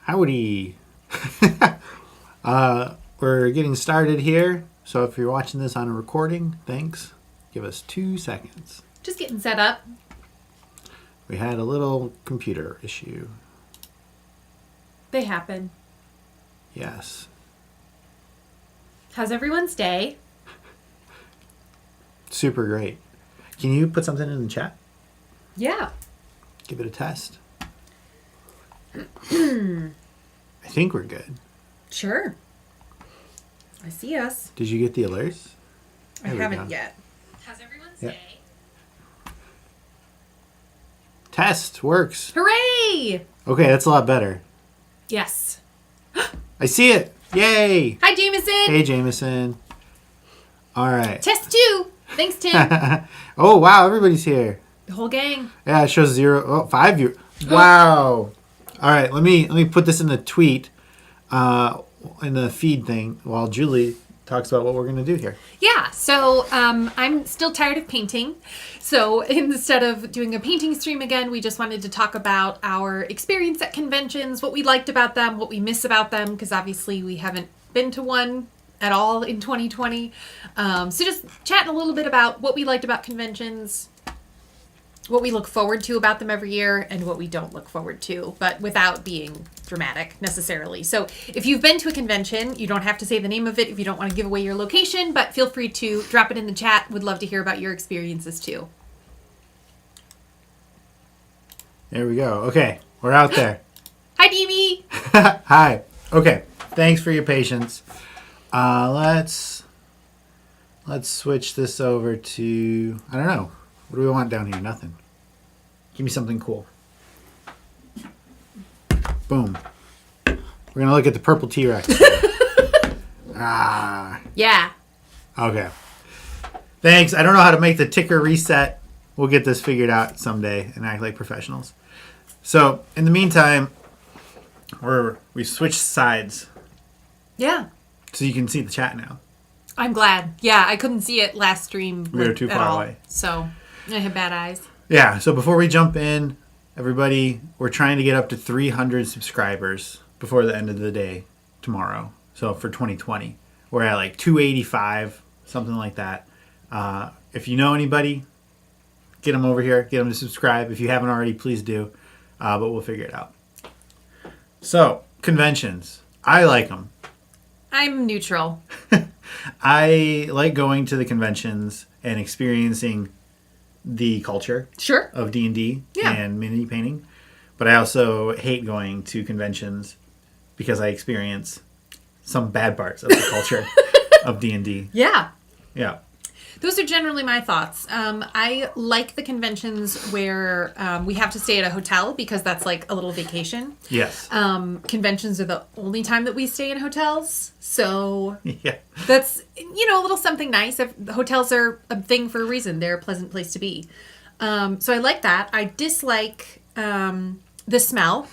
Howdy. We're getting started here. So if you're watching this on a recording, thanks. Give us 2 seconds. Just getting set up. We had a little computer issue. They happen. Yes. How's everyone's day? Super great. Can you put something in the chat? Yeah. Give it a test. I think we're good. Sure. I see us. Did you get the alerts? I haven't yet. How's everyone's Yep. day? Test works. Hooray! Okay, that's a lot better. Yes. I see it. Yay. Hi, Jameson. Hey, Jameson. All right. Test 2. Thanks, Tim. Oh, wow. Everybody's here. The whole gang. Yeah, it shows 5 viewers. Wow. All right, let me put this in the tweet, in the feed thing, while Julie talks about what we're going to do here. Yeah, so I'm still tired of painting. So instead of doing a painting stream again, we just wanted to talk about our experience at conventions, what we liked about them, what we miss about them, because obviously we haven't been to one at all in 2020. So just chatting a little bit about what we liked about conventions, what we look forward to about them every year, and what we don't look forward to, but without being dramatic necessarily. So if you've been to a convention, you don't have to say the name of it if you don't want to give away your location, but feel free to drop it in the chat. Would love to hear about your experiences too. There we go. Okay, we're out there. Hi, Dee. Hi. Okay, thanks for your patience. Let's switch this over to, I don't know. What do we want down here? Nothing. Give me something cool. Boom. We're going to look at the purple T-Rex. Yeah. Okay. Thanks. I don't know how to make the ticker reset. We'll get this figured out someday and act like professionals. So, in the meantime, we switched sides Yeah. so you can see the chat now. I'm glad. Yeah, I couldn't see it last stream. We were too at far all, away. So I had bad eyes. Yeah, so before we jump in, everybody, we're trying to get up to 300 subscribers before the end of the day tomorrow. So for 2020, we're at like 285, something like that. If you know anybody, get them over here, get them to subscribe. If you haven't already, please do, but we'll figure it out. So, conventions. I like them. I'm neutral. I like going to the conventions and experiencing the culture Sure. of D&D Yeah. and mini painting, but I also hate going to conventions because I experience some bad parts of the culture of D&D. Yeah. Yeah. Those are generally my thoughts. I like the conventions where we have to stay at a hotel because that's like a little vacation. Yes. Conventions are the only time that we stay in hotels. So Yeah. that's, a little something nice. The hotels are a thing for a reason. They're a pleasant place to be. So I like that. I dislike the smell,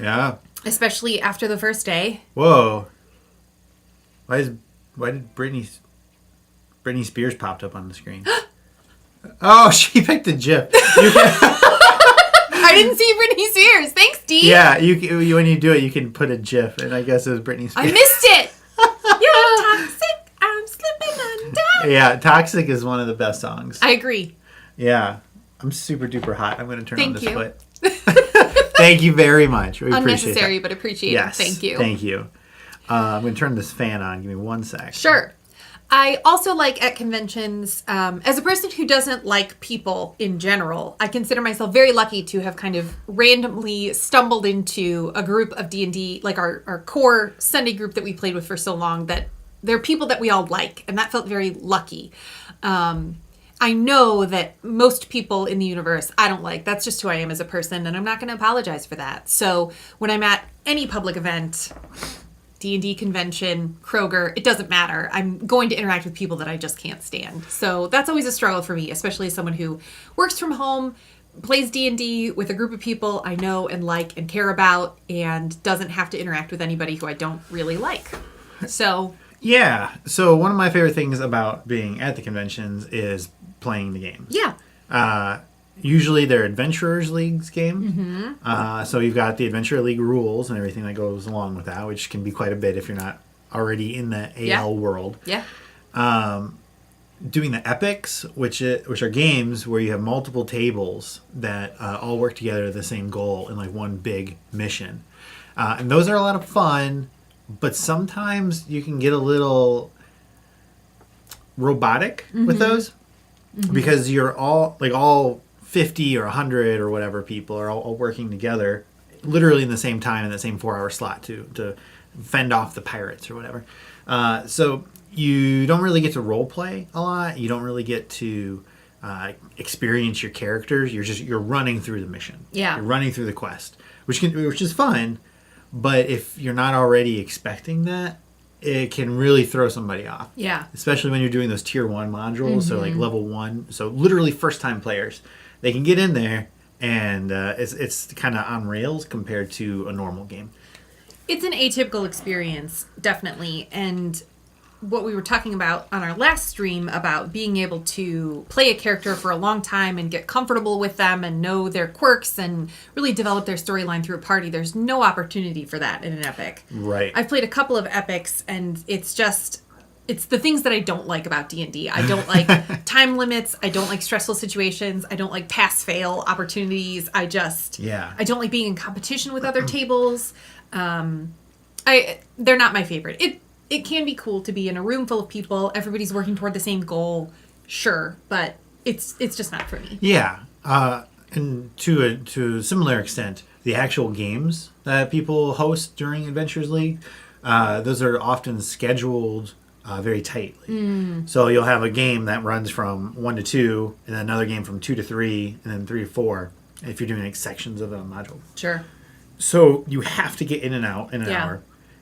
Yeah. especially after the first day. Whoa. Why did Britney Spears popped up on the screen? Oh, she picked a GIF. I didn't see Britney Spears. Thanks, Dee. Yeah, you when you do it, you can put a GIF, and I guess it was Britney Spears. I missed it. You're toxic. I'm slipping under. Yeah, Toxic is one of the best songs. I agree. Yeah. I'm super duper hot. I'm going to turn on Thank this you. foot. Thank you very much. We appreciate Unnecessary, that. but appreciated. Yes. Thank you. Thank you. I'm going to turn this fan on. Give me 1 sec. Sure. I also like at conventions, as a person who doesn't like people in general, I consider myself very lucky to have kind of randomly stumbled into a group of D&D, like our core Sunday group that we played with for so long, that they're people that we all like, and that felt very lucky. I know that most people in the universe I don't like. That's just who I am as a person, and I'm not going to apologize for that. So when I'm at any public event, D&D convention, Kroger, it doesn't matter. I'm going to interact with people that I just can't stand. So that's always a struggle for me, especially as someone who works from home, plays D&D with a group of people I know and like and care about, and doesn't have to interact with anybody who I don't really like. So Yeah. So one of my favorite things about being at the conventions is playing the games. yeah. usually they're Adventurers Leagues game. So you've got the Adventurer League rules and everything that goes along with that, which can be quite a bit if you're not already in the AL world. Yeah. Doing the epics, which are games where you have multiple tables that all work together to the same goal in like one big mission, and those are a lot of fun. But sometimes you can get a little robotic with those because you're all 50 or 100 or whatever people are all working together, literally in the same time in the same 4-hour slot to fend off the pirates or whatever. So you don't really get to role play a lot. You don't really get to experience your characters. You're running through the mission. Yeah. You're running through the quest, which is fun. But if you're not already expecting that, it can really throw somebody off. Yeah. Especially when you're doing those tier 1 modules, so like level 1. So literally first time players, they can get in there and it's kind of on rails compared to a normal game. It's an atypical experience, definitely. And what we were talking about on our last stream about being able to play a character for a long time and get comfortable with them and know their quirks and really develop their storyline through a party, there's no opportunity for that in an epic. Right. I've played a couple of epics and it's the things that I don't like about D&D. I don't like time limits. I don't like stressful situations. I don't like pass-fail opportunities. I don't like being in competition with other tables. They're not my favorite. It can be cool to be in a room full of people. Everybody's working toward the same goal. Sure, but it's just not for me. Yeah. And to a similar extent, the actual games that people host during Adventures League, those are often scheduled very tightly. So you'll have a game that runs from 1 to 2, and then another game from 2 to 3, and then 3 to 4, if you're doing like sections of a module. Sure. So you have to get in and out in an hour.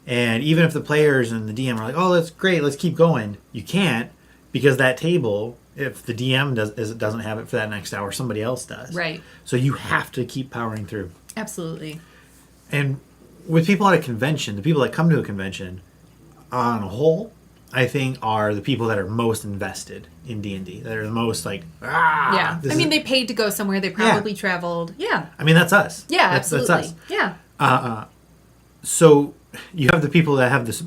And even if the players and the DM are like, oh, that's great, let's keep going, you can't, because that table, if the DM doesn't have it for that next hour, somebody else does. Right. So you have to keep powering through. Absolutely. And with people at a convention, the people that come to a convention, on a whole, I think are the people that are most invested in D&D. That are the most like, yeah. They paid to go somewhere. They probably traveled. Yeah. I mean, that's us. Yeah, absolutely. That's us. Yeah. So you have the people that have this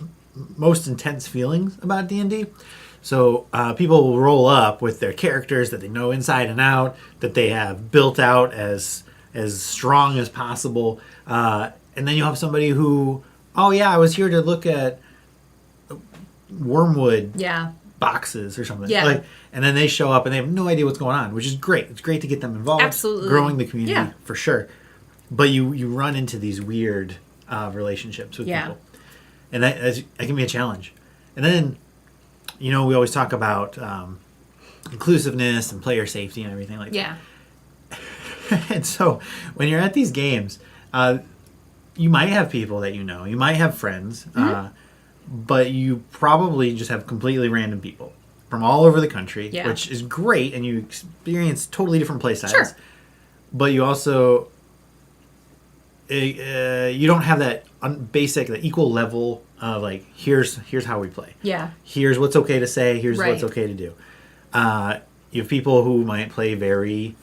most intense feelings about D&D. So people will roll up with their characters that they know inside and out, that they have built out as strong as possible. And then you have somebody who, oh yeah, I was here to look at wormwood boxes or something. Yeah. And then they show up and they have no idea what's going on, which is great. It's great to get them involved. Absolutely. Growing the community for sure. But you run into these weird relationships with people. And that can be a challenge. And then, we always talk about inclusiveness and player safety and everything like that. And so when you're at these games, you might have people that you know. You might have friends. But you probably just have completely random people from all over the country, which is great, and you experience totally different play styles. Sure. But you also you don't have that basic, the equal level of like here's how we play. Yeah. Here's what's okay to say. Here's what's okay to do. You have people who might play very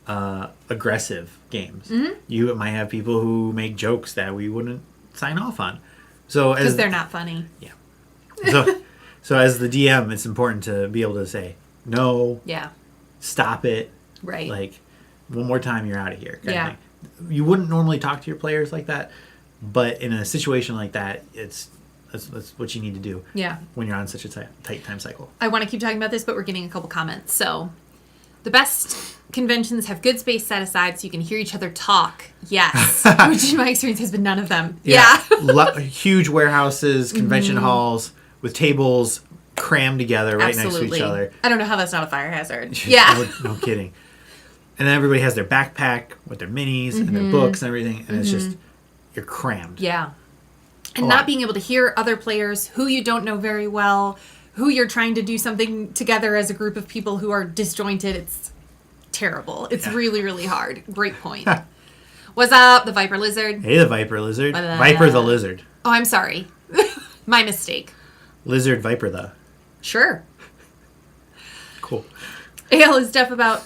aggressive games. You might have people who make jokes that we wouldn't sign off on. Because they're not funny. Yeah. So as the DM, it's important to be able to say, no, stop it. Right. Like, one more time, you're out of here. Kind of thing. You wouldn't normally talk to your players like that, but in a situation like that, that's what you need to do when you're on such a tight time cycle. I want to keep talking about this, but we're getting a couple comments. So, the best conventions have good space set aside so you can hear each other talk. Yes. Which in my experience has been none of them. Yeah. Huge warehouses, convention halls with tables crammed together right next to each other. I don't know how that's not a fire hazard. No kidding. And then everybody has their backpack with their minis and their books and everything. And it's just, you're crammed. Yeah. And not being able to hear other players who you don't know very well, who you're trying to do something together as a group of people who are disjointed. It's terrible. It's really, really hard. Great point. What's up, the Viper Lizard? Hey, the Viper Lizard. Viper the Lizard. Oh, I'm sorry. My mistake. Lizard Viper the. Sure. Cool. Ale is deaf about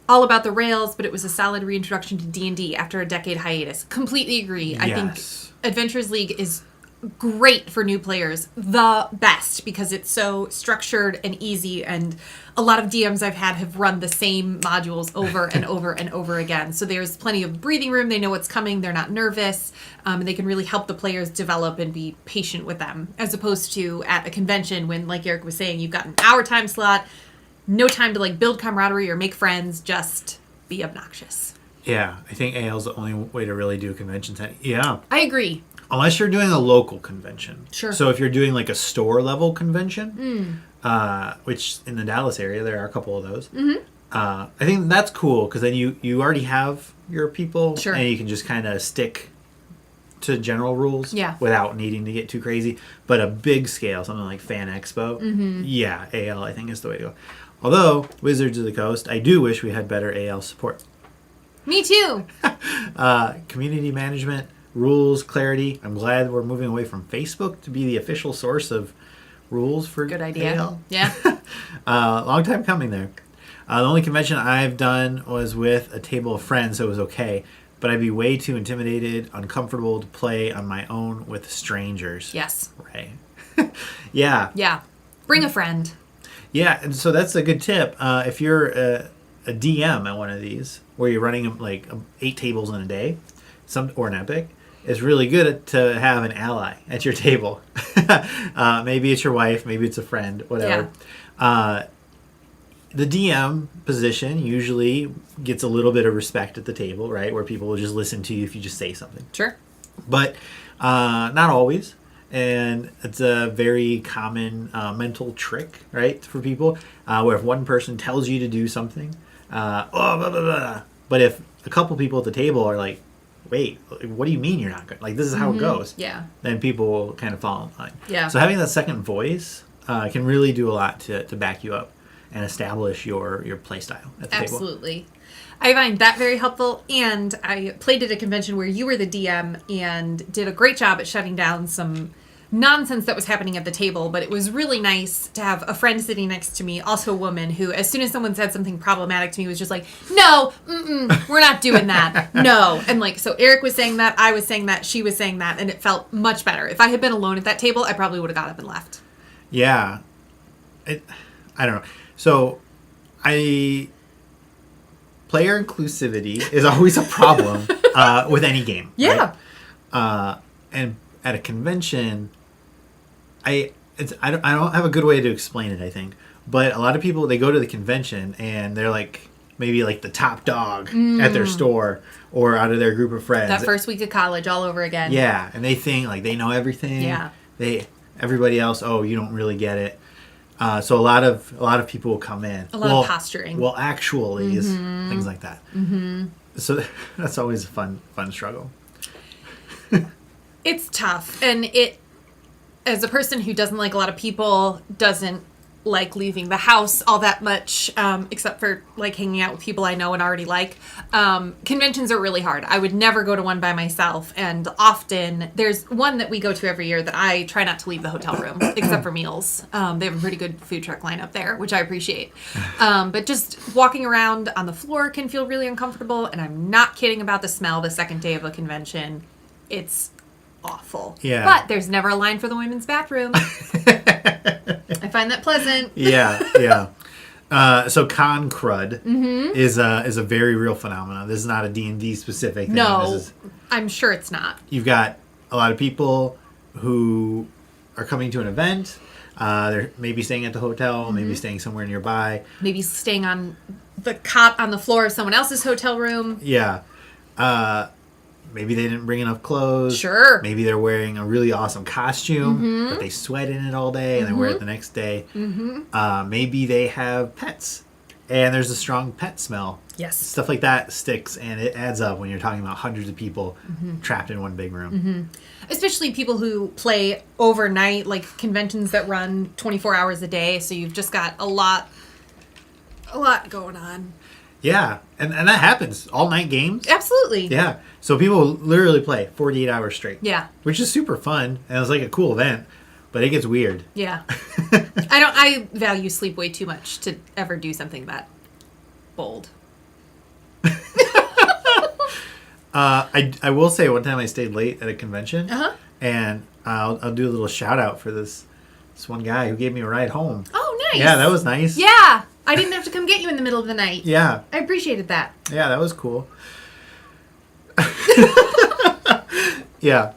all about the rails, but it was a solid reintroduction to D&D after a decade hiatus. Completely agree. I think Adventurers League is great for new players, the best, because it's so structured and easy, and a lot of DMs I've had have run the same modules over and over and over again. So there's plenty of breathing room. They know what's coming. They're not nervous, and they can really help the players develop and be patient with them, as opposed to at a convention when, like Eric was saying, you've got an hour time slot, no time to like build camaraderie or make friends, just be obnoxious. Yeah, I think AL is the only way to really do a convention setting. Yeah. I agree. Unless you're doing a local convention. Sure. So if you're doing like a store level convention, which in the Dallas area, there are a couple of those. Mm-hmm. I think that's cool because then you already have your people. Sure. And you can just kind of stick to general rules without needing to get too crazy. But a big scale, something like Fan Expo, yeah, AL I think is the way to go. Although, Wizards of the Coast, I do wish we had better AL support. Me too. Community management, rules, clarity. I'm glad we're moving away from Facebook to be the official source of rules for Good idea. AL. Yeah. Long time coming there. The only convention I've done was with a table of friends, so it was okay. But I'd be way too intimidated, uncomfortable to play on my own with strangers. Yes. Right. Yeah. Yeah. Bring a friend. Yeah, and so that's a good tip. If you're a DM at one of these, where you're running like 8 tables in a day, or an epic, it's really good to have an ally at your table. Maybe it's your wife, maybe it's a friend, whatever. Yeah. The DM position usually gets a little bit of respect at the table, right? Where people will just listen to you if you just say something. Sure. But not always. And it's a very common mental trick, right, for people, where if one person tells you to do something, blah, blah, blah. But if a couple people at the table are like, wait, what do you mean you're not good? Like, this is how it goes. Yeah. Then people will kind of fall in line. Yeah. So having that second voice can really do a lot to back you up and establish your play style at the table. Absolutely. I find that very helpful, and I played at a convention where you were the DM and did a great job at shutting down some nonsense that was happening at the table, but it was really nice to have a friend sitting next to me, also a woman, who as soon as someone said something problematic to me was just like, no, we're not doing that, no. And like, so Eric was saying that, I was saying that, she was saying that, and it felt much better. If I had been alone at that table, I probably would have got up and left. Yeah. I don't know. So player inclusivity is always a problem with any game. Yeah. Right? And at a convention, I don't have a good way to explain it, I think. But a lot of people, they go to the convention and they're like maybe like the top dog at their store or out of their group of friends. That first week of college all over again. Yeah, and they think like they know everything. Yeah. Everybody else, oh, you don't really get it. So a lot of people will come in. A lot of posturing. Well, actually, is things like that. Mm-hmm. So that's always a fun struggle. It's tough, and it, as a person who doesn't like a lot of people, doesn't like leaving the house all that much, except for like hanging out with people I know and already like. Conventions are really hard. I would never go to one by myself, and often there's one that we go to every year that I try not to leave the hotel room, except for meals. They have a pretty good food truck lineup there, which I appreciate. But just walking around on the floor can feel really uncomfortable, and I'm not kidding about the smell the second day of a convention. It's awful. Yeah. But there's never a line for the women's bathroom. I find that pleasant. Yeah. So con crud is a very real phenomenon. This is not a D&D specific thing. No, I'm sure it's not. You've got a lot of people who are coming to an event. They're maybe staying at the hotel, maybe staying somewhere nearby. Maybe staying on the cot on the floor of someone else's hotel room. Yeah. Maybe they didn't bring enough clothes. Sure. Maybe they're wearing a really awesome costume, but they sweat in it all day and they wear it the next day. Maybe they have pets and there's a strong pet smell. Yes. Stuff like that sticks and it adds up when you're talking about hundreds of people trapped in one big room. Especially people who play overnight, like conventions that run 24 hours a day. So you've just got a lot going on. Yeah, and that happens. All-night games. Absolutely. Yeah. So people literally play 48 hours straight. Yeah. Which is super fun, and it's like a cool event, but it gets weird. Yeah. I value sleep way too much to ever do something that bold. I will say one time I stayed late at a convention, Uh-huh. and I'll do a little shout out for this one guy who gave me a ride home. Oh, nice. Yeah, that was nice. Yeah. I didn't have to come get you in the middle of the night. Yeah. I appreciated that. Yeah, that was cool. Yeah.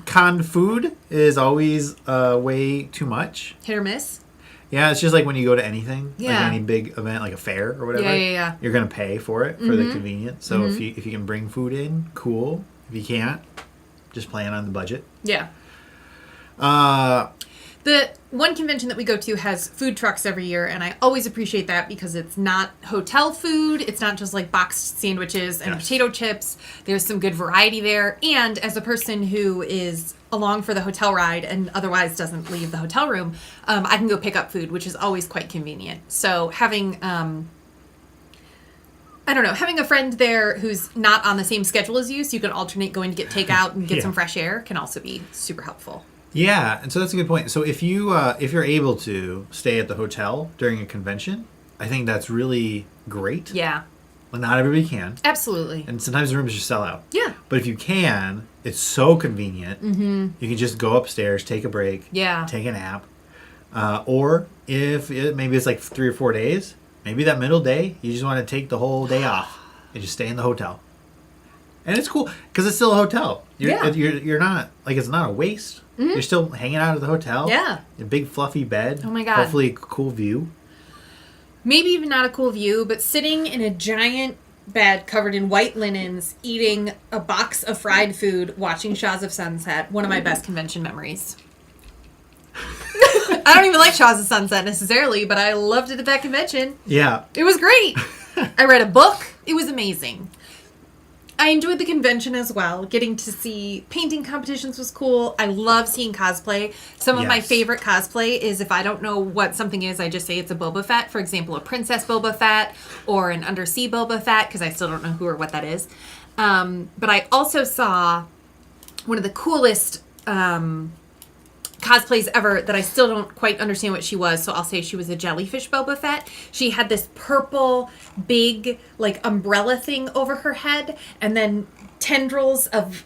Canned food is always way too much. Hit or miss. Yeah, it's just like when you go to anything, like Yeah. any big event, like a fair or whatever. Yeah. You're gonna pay for it for the convenience. So if you can bring food in, cool. If you can't, just plan on the budget. Yeah. Uh, The one convention that we go to has food trucks every year, and I always appreciate that because it's not hotel food. It's not just like boxed sandwiches and potato chips. There's some good variety there. And as a person who is along for the hotel ride and otherwise doesn't leave the hotel room, I can go pick up food, which is always quite convenient. So having, having a friend there who's not on the same schedule as you, so you can alternate going to get takeout and get some fresh air, can also be super helpful. yeah, and so that's a good point. So if you're able to stay at the hotel during a convention, I think that's really great. Yeah, Well, not everybody can, absolutely. and sometimes the rooms just sell out. Yeah. But if you can, it's so convenient. Mm-hmm. You can just go upstairs, take a break, Yeah. take a nap, or if maybe it's like 3 or 4 days, maybe that middle day you just want to take the whole day off and just stay in the hotel. And it's cool because it's still a hotel. You're not like it's not a waste. Mm-hmm. You're still hanging out at the hotel. Yeah. A big fluffy bed. Oh my God. Hopefully a cool view. Maybe even not a cool view, but sitting in a giant bed covered in white linens, eating a box of fried food, watching Shaws of Sunset. One of my best convention memories. I don't even like Shaws of Sunset necessarily, but I loved it at that convention. Yeah. It was great. I read a book. It was amazing. I enjoyed the convention as well. Getting to see painting competitions was cool. I love seeing cosplay. Some of my Yes. favorite cosplay is if I don't know what something is, I just say it's a Boba Fett. For example, a Princess Boba Fett or an Undersea Boba Fett, because I still don't know who or what that is. But I also saw one of the coolest cosplays ever that I still don't quite understand what she was, so I'll say she was a jellyfish Boba Fett. She had this purple big like umbrella thing over her head and then tendrils of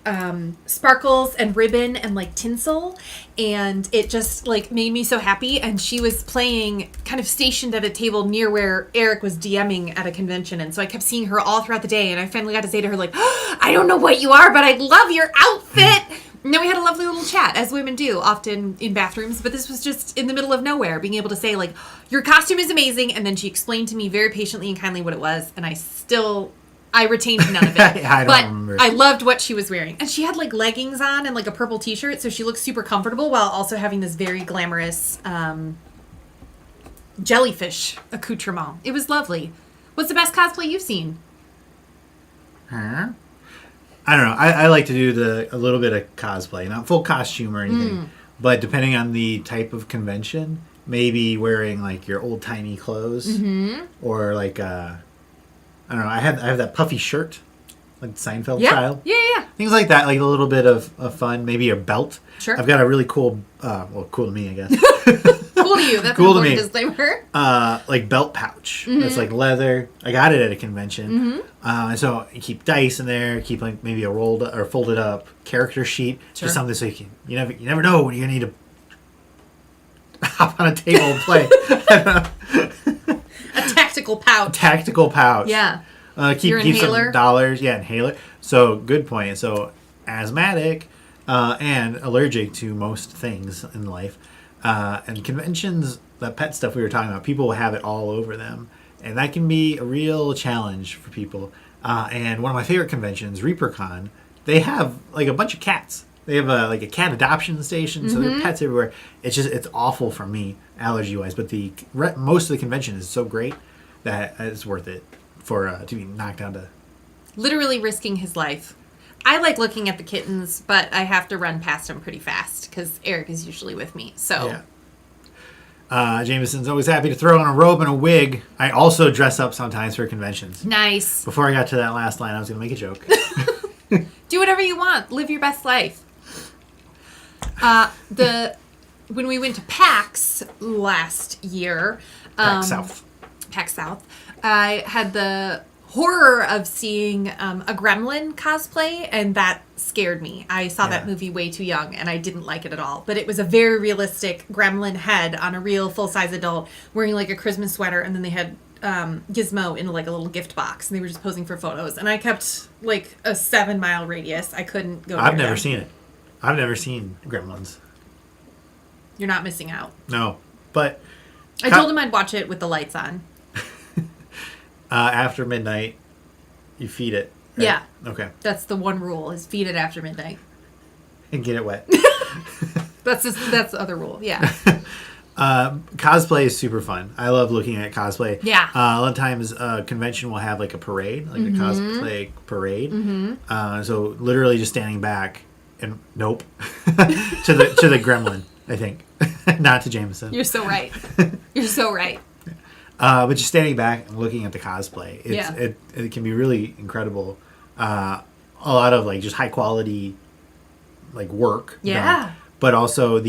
sparkles and ribbon and like tinsel, and it just like made me so happy. And she was playing kind of stationed at a table near where Eric was DMing at a convention, and so I kept seeing her all throughout the day, and I finally got to say to her like, oh, I don't know what you are, but I love your outfit. And then we had a lovely little chat, as women do, often in bathrooms. But this was just in the middle of nowhere, being able to say, like, your costume is amazing. And then she explained to me very patiently and kindly what it was. And I retained none of it. I don't remember. I loved what she was wearing. And she had, like, leggings on and, like, a purple t-shirt. So she looked super comfortable while also having this very glamorous jellyfish accoutrement. It was lovely. What's the best cosplay you've seen? Huh? I don't know. I like to do a little bit of cosplay, not full costume or anything, but depending on the type of convention, maybe wearing like your old timey clothes, or like I don't know. I have that puffy shirt, like Seinfeld style. Yeah. Things like that, like a little bit of fun. Maybe a belt. Sure. I've got a really cool, cool to me, I guess. Cool to you. That's Cool an to important me. disclaimer. Like belt pouch. It's like leather. I got it at a convention. And so you keep dice in there, keep like maybe a rolled or folded up character sheet. Sure. Just something so you never know when you're gonna need to hop on a table and play. A tactical pouch. Tactical pouch. Yeah. Keep inhaler? some dollars. Yeah, inhaler. So good point. So asthmatic and allergic to most things in life. And conventions, that pet stuff we were talking about, people have it all over them. And that can be a real challenge for people. And one of my favorite conventions, ReaperCon, they have like a bunch of cats. They have a cat adoption station, so there are pets everywhere. It's awful for me, allergy-wise. But most of the convention is so great that it's worth it for to be knocked down to. Literally risking his life. I like looking at the kittens, but I have to run past them pretty fast because Eric is usually with me. So Yeah. Jameson's always happy to throw on a robe and a wig. I also dress up sometimes for conventions. nice. Before I got to that last line, I was going to make a joke. Do whatever you want. Live your best life. When we went to PAX last year, PAX South. PAX South, I had the horror of seeing a Gremlin cosplay, and that scared me. I saw that movie way too young, and I didn't like it at all. But it was a very realistic Gremlin head on a real full-size adult wearing like a Christmas sweater, and then they had Gizmo in like a little gift box, and they were just posing for photos. And I kept like a 7-mile radius. I couldn't go. I've never seen it. I've never seen Gremlins. You're not missing out. No, but I told him I'd watch it with the lights on. After midnight, you feed it. Right? Yeah. Okay. That's the one rule: is feed it after midnight. And get it wet. That's the other rule. Yeah. Cosplay is super fun. I love looking at cosplay. Yeah. A lot of times, a convention will have like a parade, like a cosplay parade. So literally just standing back and nope to the Gremlin. I think not to Jameson. You're so right. You're so right. But just standing back and looking at the cosplay, it can be really incredible. A lot of like just high quality, like work. Yeah. But also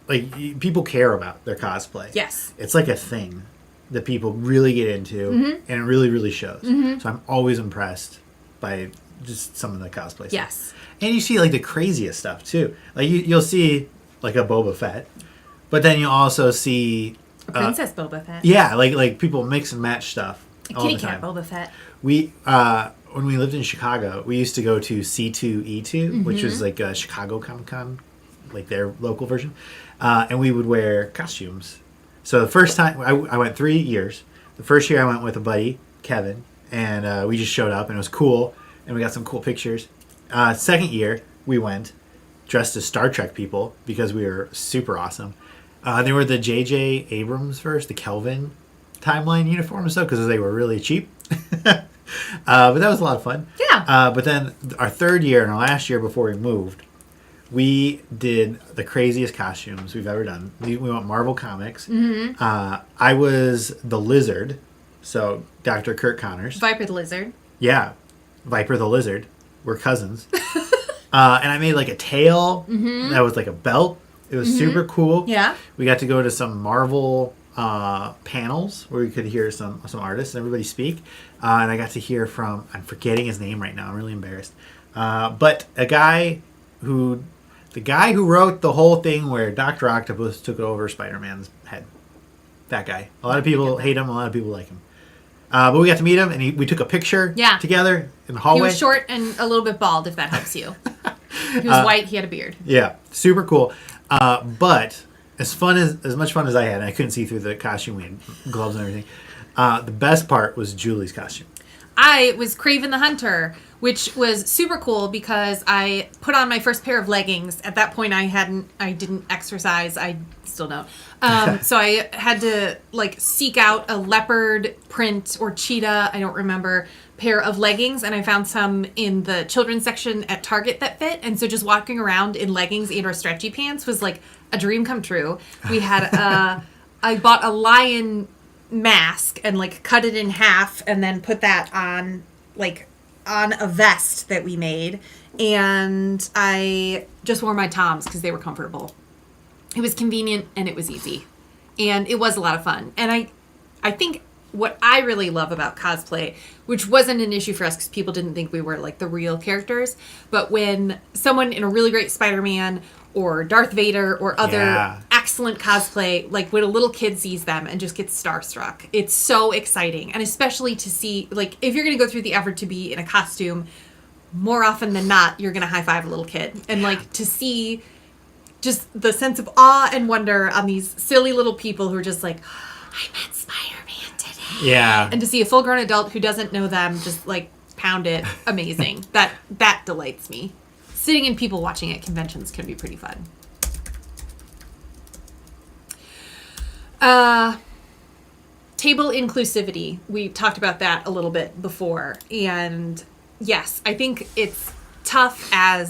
people care about their cosplay. Yes. It's like a thing that people really get into, and it really, really shows. So I'm always impressed by just some of the cosplay stuff. Yes. And you see like the craziest stuff too. Like you'll see like a Boba Fett, but then you also see a Princess Boba Fett. Yeah, like people mix and match stuff all Kitty the time. cat Boba Fett. We when we lived in Chicago, we used to go to C2E2, which was like a Chicago Comic Con, like their local version, and we would wear costumes. So the first time I went 3 years. The first year I went with a buddy, Kevin, and we just showed up and it was cool, and we got some cool pictures. Second year we went dressed as Star Trek people because we were super awesome. They were the J.J. Abrams the Kelvin timeline uniforms, though, because they were really cheap. But that was a lot of fun. Yeah. But then our third year and our last year before we moved, we did the craziest costumes we've ever done. We went Marvel Comics. I was the Lizard, so Dr. Kurt Connors. Viper the Lizard. Yeah, Viper the Lizard. We're cousins. And I made like a tail that was like a belt. It was super cool. Yeah. We got to go to some Marvel panels where we could hear some artists and everybody speak. And I got to hear from, I'm forgetting his name right now. I'm really embarrassed. But the guy who wrote the whole thing where Dr. Octopus took over Spider-Man's head. That guy. A lot of people hate him. A lot of people like him. But we got to meet him, and we took a picture together in the hallway. He was short and a little bit bald, if that helps you. He was white. He had a beard. Yeah, super cool. But as much fun as I had, and I couldn't see through the costume. We had gloves and everything. The best part was Julie's costume. I was Craven the Hunter, which was super cool because I put on my first pair of leggings. At that point, I didn't exercise. I still don't. So I had to like seek out a leopard print or cheetah, I don't remember, pair of leggings. And I found some in the children's section at Target that fit. And so just walking around in leggings and or stretchy pants was like a dream come true. We had I bought a lion mask and like cut it in half and then put that on a vest that we made, and I just wore my Toms because they were comfortable. It was convenient and it was easy, and it was a lot of fun. And I think what I really love about cosplay, which wasn't an issue for us because people didn't think we were like the real characters, but when someone in a really great Spider-Man or Darth Vader or other excellent cosplay, like when a little kid sees them and just gets starstruck, it's so exciting. And especially to see, like, if you're going to go through the effort to be in a costume, more often than not, you're going to high five a little kid. And like to see just the sense of awe and wonder on these silly little people who are just like, I met Spider-Man today. Yeah. And to see a full grown adult who doesn't know them just like pound it, amazing. That delights me. Sitting and people watching at conventions can be pretty fun. Table inclusivity. We talked about that a little bit before. And yes, I think it's tough I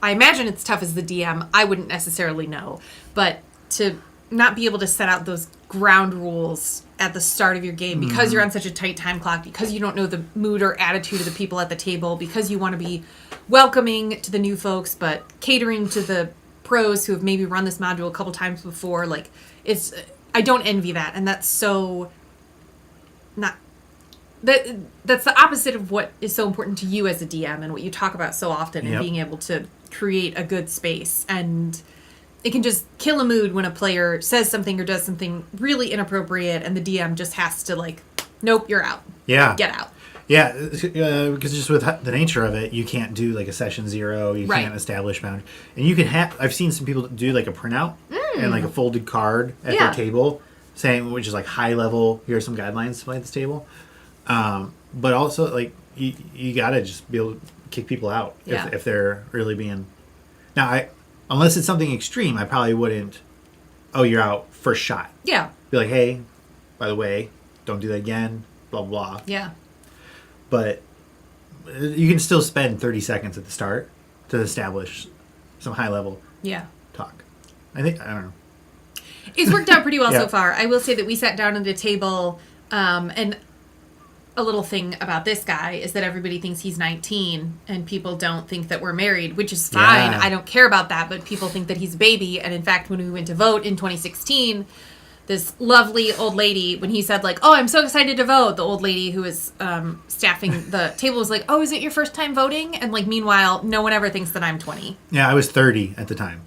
imagine it's tough as the DM. I wouldn't necessarily know. But to not be able to set out those ground rules at the start of your game because you're on such a tight time clock, because you don't know the mood or attitude of the people at the table, because you want to be welcoming to the new folks but catering to the pros who have maybe run this module a couple times before. Like, I don't envy that, and that's so not that's the opposite of what is so important to you as a DM and what you talk about so often, and being able to create a good space. And it can just kill a mood when a player says something or does something really inappropriate, and the DM just has to like, nope, you're out. Yeah. Get out. Yeah, because just with the nature of it, you can't do like a session 0. You can't establish boundaries. And you can have... I've seen some people do like a printout and like a folded card at their table saying, which is like high level, here are some guidelines to play at this table. But also, like, you got to just be able to kick people out if they're really being... Now, unless it's something extreme, I probably wouldn't, oh, you're out, first shot. Yeah. Be like, hey, by the way, don't do that again, blah, blah. Yeah. But you can still spend 30 seconds at the start to establish some high-level talk. I don't know. It's worked out pretty well so far. I will say that we sat down at a table, and a little thing about this guy is that everybody thinks he's 19, and people don't think that we're married, which is fine. I don't care about that, but people think that he's a baby. And in fact, when we went to vote in 2016, this lovely old lady, when he said like, oh, I'm so excited to vote, the old lady who was staffing the table was like, oh, is it your first time voting? And like, meanwhile, no one ever thinks that I'm 20. Yeah, I was 30 at the time.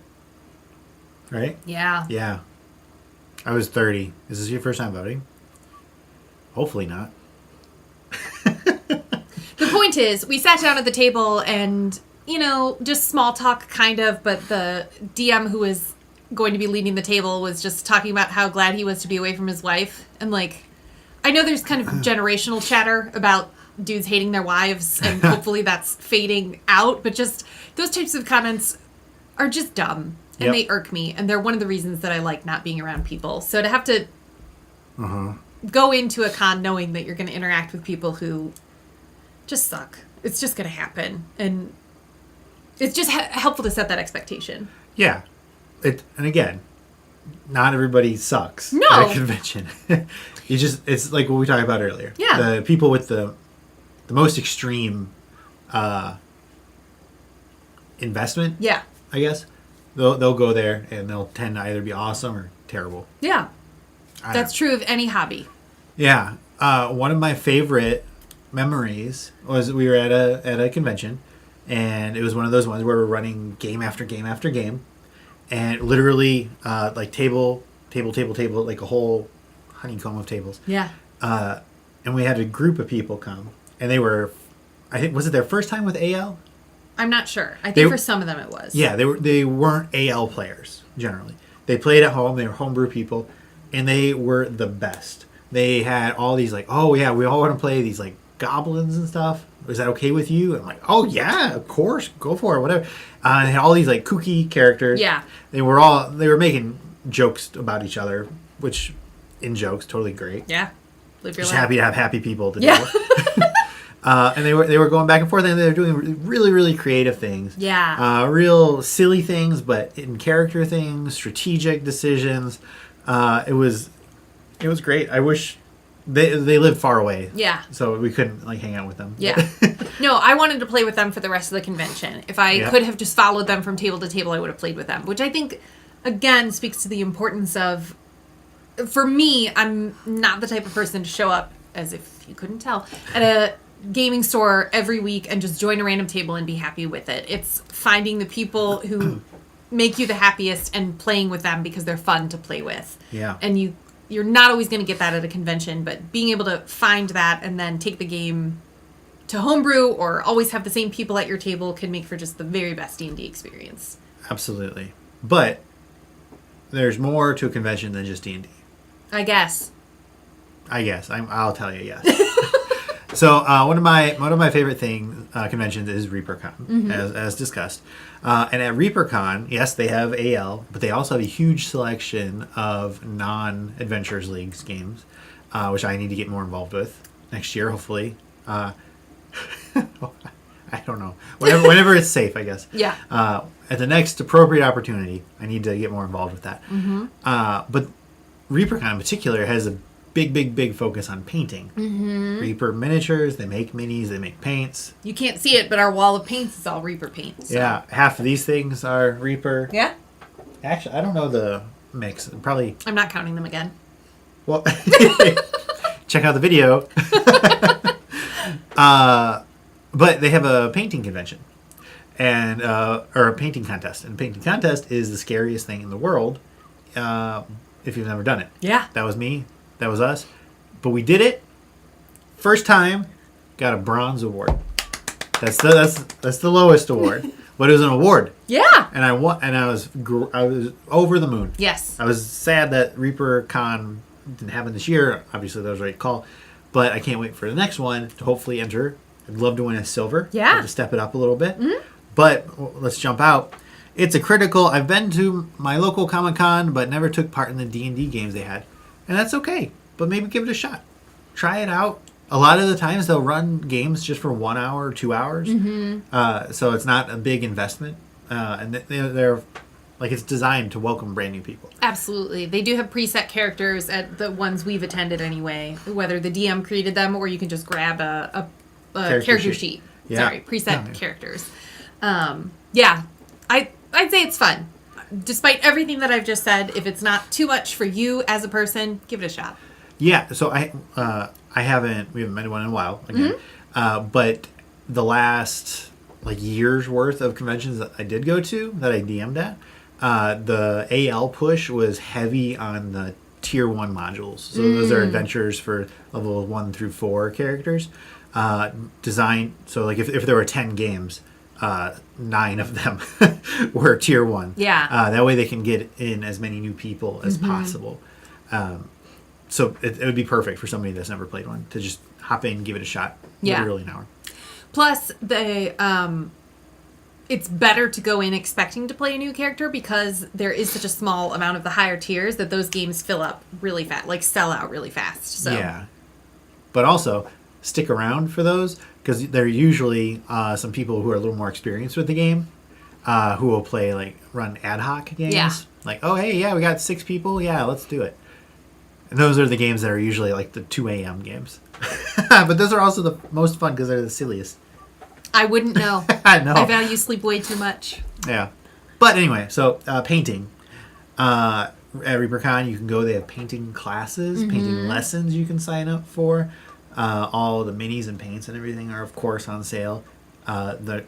Right? Yeah. Yeah. I was 30. Is this your first time voting? Hopefully not. The point is, we sat down at the table and, just small talk kind of, but the DM who was going to be leading the table was just talking about how glad he was to be away from his wife. And like, I know there's kind of generational chatter about dudes hating their wives, and hopefully that's fading out, but just those types of comments are just dumb, and they irk me, and they're one of the reasons that I like not being around people. So to have to go into a con knowing that you're going to interact with people who just suck, it's just going to happen, and it's just helpful to set that expectation. Yeah. And again, not everybody sucks No. at a convention. It's like what we talked about earlier. Yeah. The people with the most extreme investment, I guess, they'll go there and they'll tend to either be awesome or terrible. Yeah. That's true of any hobby. Yeah. One of my favorite memories was we were at a convention, and it was one of those ones where we're running game after game after game. And literally, like table, like a whole honeycomb of tables. Yeah. And we had a group of people come, and they were, I think, was it their first time with AL? I'm not sure. I think for some of them it was. Yeah, they weren't AL players generally. They played at home. They were homebrew people, and they were the best. They had all these like, oh yeah, we all want to play these like goblins and stuff. Is that okay with you? And I'm like, oh yeah, of course, go for it, whatever. And they had all these like kooky characters. Yeah. They were making jokes about each other, which in jokes, totally great. Yeah. Live your Just life. happy to have happy people at the table. And they were going back and forth, and they were doing really, really creative things. Yeah. Real silly things, but in character things, strategic decisions. It was great. I wish they lived far away. Yeah. So we couldn't like hang out with them. Yeah. No, I wanted to play with them for the rest of the convention. If I could have just followed them from table to table, I would have played with them, which I think, again, speaks to the importance of, for me, I'm not the type of person to show up, as if you couldn't tell, at a gaming store every week and just join a random table and be happy with it. It's finding the people who make you the happiest and playing with them because they're fun to play with. Yeah. And you're not always going to get that at a convention, but being able to find that and then take the game to homebrew or always have the same people at your table can make for just the very best D&D experience. Absolutely. But there's more to a convention than just D&D. I guess. I'll tell you yes. So one of my favorite conventions is ReaperCon, as discussed. And at ReaperCon, yes, they have AL, but they also have a huge selection of non-Adventures Leagues games, which I need to get more involved with next year, hopefully. I don't know. Whenever it's safe, I guess. Yeah. At the next appropriate opportunity, I need to get more involved with that. Mm-hmm. But ReaperCon in particular has a big focus on painting. Mm-hmm. Reaper miniatures, they make minis, they make paints. You can't see it, but our wall of paints is all Reaper paint. So. Yeah, half of these things are Reaper. Yeah? Actually, I don't know the mix. Probably. I'm not counting them again. Well, check out the video. But they have a painting convention and or a painting contest. And a painting contest is the scariest thing in the world if you've never done it. Yeah. That was me. That was us. But we did it. First time, got a bronze award. That's the lowest award, but it was an award. Yeah. And I won, and I was over the moon. Yes. I was sad that Reaper Con didn't happen this year. Obviously, that was the right call. But I can't wait for the next one to hopefully enter. I'd love to win a silver. Yeah. To step it up a little bit. Mm-hmm. But let's jump out. It's a critical. I've been to my local Comic-Con, but never took part in the D&D games they had. And that's okay. But maybe give it a shot. Try it out. A lot of the times they'll run games just for 1 hour or 2 hours. Mm-hmm. So it's not a big investment. And they're like, it's designed to welcome brand new people. Absolutely. They do have preset characters at the ones we've attended anyway, whether the DM created them or you can just grab a character sheet. Yeah. Sorry, preset characters. Yeah, I'd say it's fun. Despite everything that I've just said, if it's not too much for you as a person, give it a shot. Yeah, so we haven't been to one in a while again, but the last year's worth of conventions that I did go to that I DM'd at, the AL push was heavy on the tier 1 modules. So those are adventures for level 1 through 4 characters. Designed so if there were 10 games, 9 of them were tier 1. Yeah. That way they can get in as many new people as possible. So it would be perfect for somebody that's never played one to just hop in, give it a shot. Yeah. Literally an hour. Plus, it's better to go in expecting to play a new character because there is such a small amount of the higher tiers that those games fill up really fast, sell out really fast. So. Yeah. But also, stick around for those because they're usually some people who are a little more experienced with the game who will run ad hoc games. Yeah. Oh, hey, yeah, we got 6 people. Yeah, let's do it. And those are the games that are usually the 2 a.m. games. But those are also the most fun because they're the silliest. I wouldn't know. I know. I value sleep way too much. Yeah. But anyway, so painting. At ReaperCon, you can go. They have painting classes, painting lessons you can sign up for. All the minis and paints and everything are, of course, on sale. The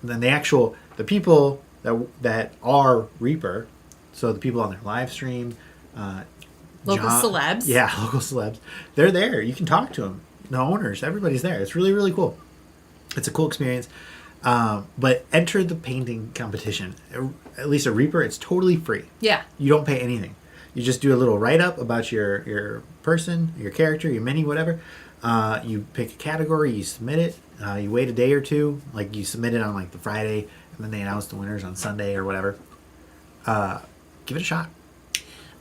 people that are Reaper, so the people on their live stream, Local celebs. Yeah, local celebs. They're there. You can talk to them. The owners, everybody's there. It's really, really cool. It's a cool experience. But enter the painting competition. At least at Reaper, it's totally free. Yeah. You don't pay anything. You just do a little write-up about your person, your character, your mini, whatever. You pick a category, you submit it. You wait a day or two. You submit it on the Friday, and then they announce the winners on Sunday or whatever. Give it a shot.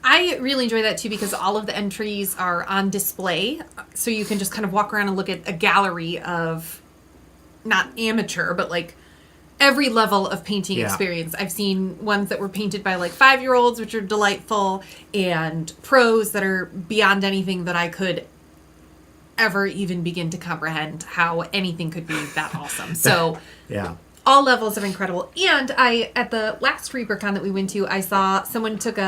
I really enjoy that too because all of the entries are on display. So you can just kind of walk around and look at a gallery of not amateur, but every level of painting experience. I've seen ones that were painted by 5-year-olds, which are delightful, and pros that are beyond anything that I could ever even begin to comprehend how anything could be that awesome. So yeah. All levels are incredible. And at the last ReaperCon that we went to, I saw someone took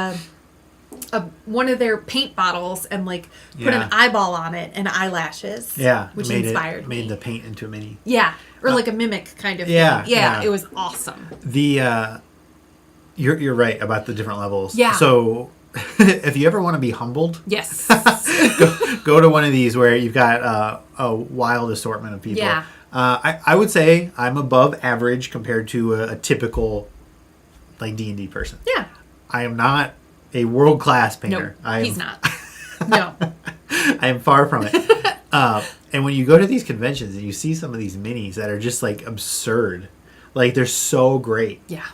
one of their paint bottles and put an eyeball on it and eyelashes. Yeah. Which inspired me. Made the paint into a mini. Yeah. Or a mimic kind of thing. Yeah. It was awesome. You're right about the different levels. Yeah. So if you ever want to be humbled, yes, go to one of these where you've got a wild assortment of people. Yeah. I would say I'm above average compared to a typical D&D person. Yeah. I am not a world-class painter. No, he's not. No. I am far from it. And when you go to these conventions and you see some of these minis that are just absurd, they're so great. Yeah.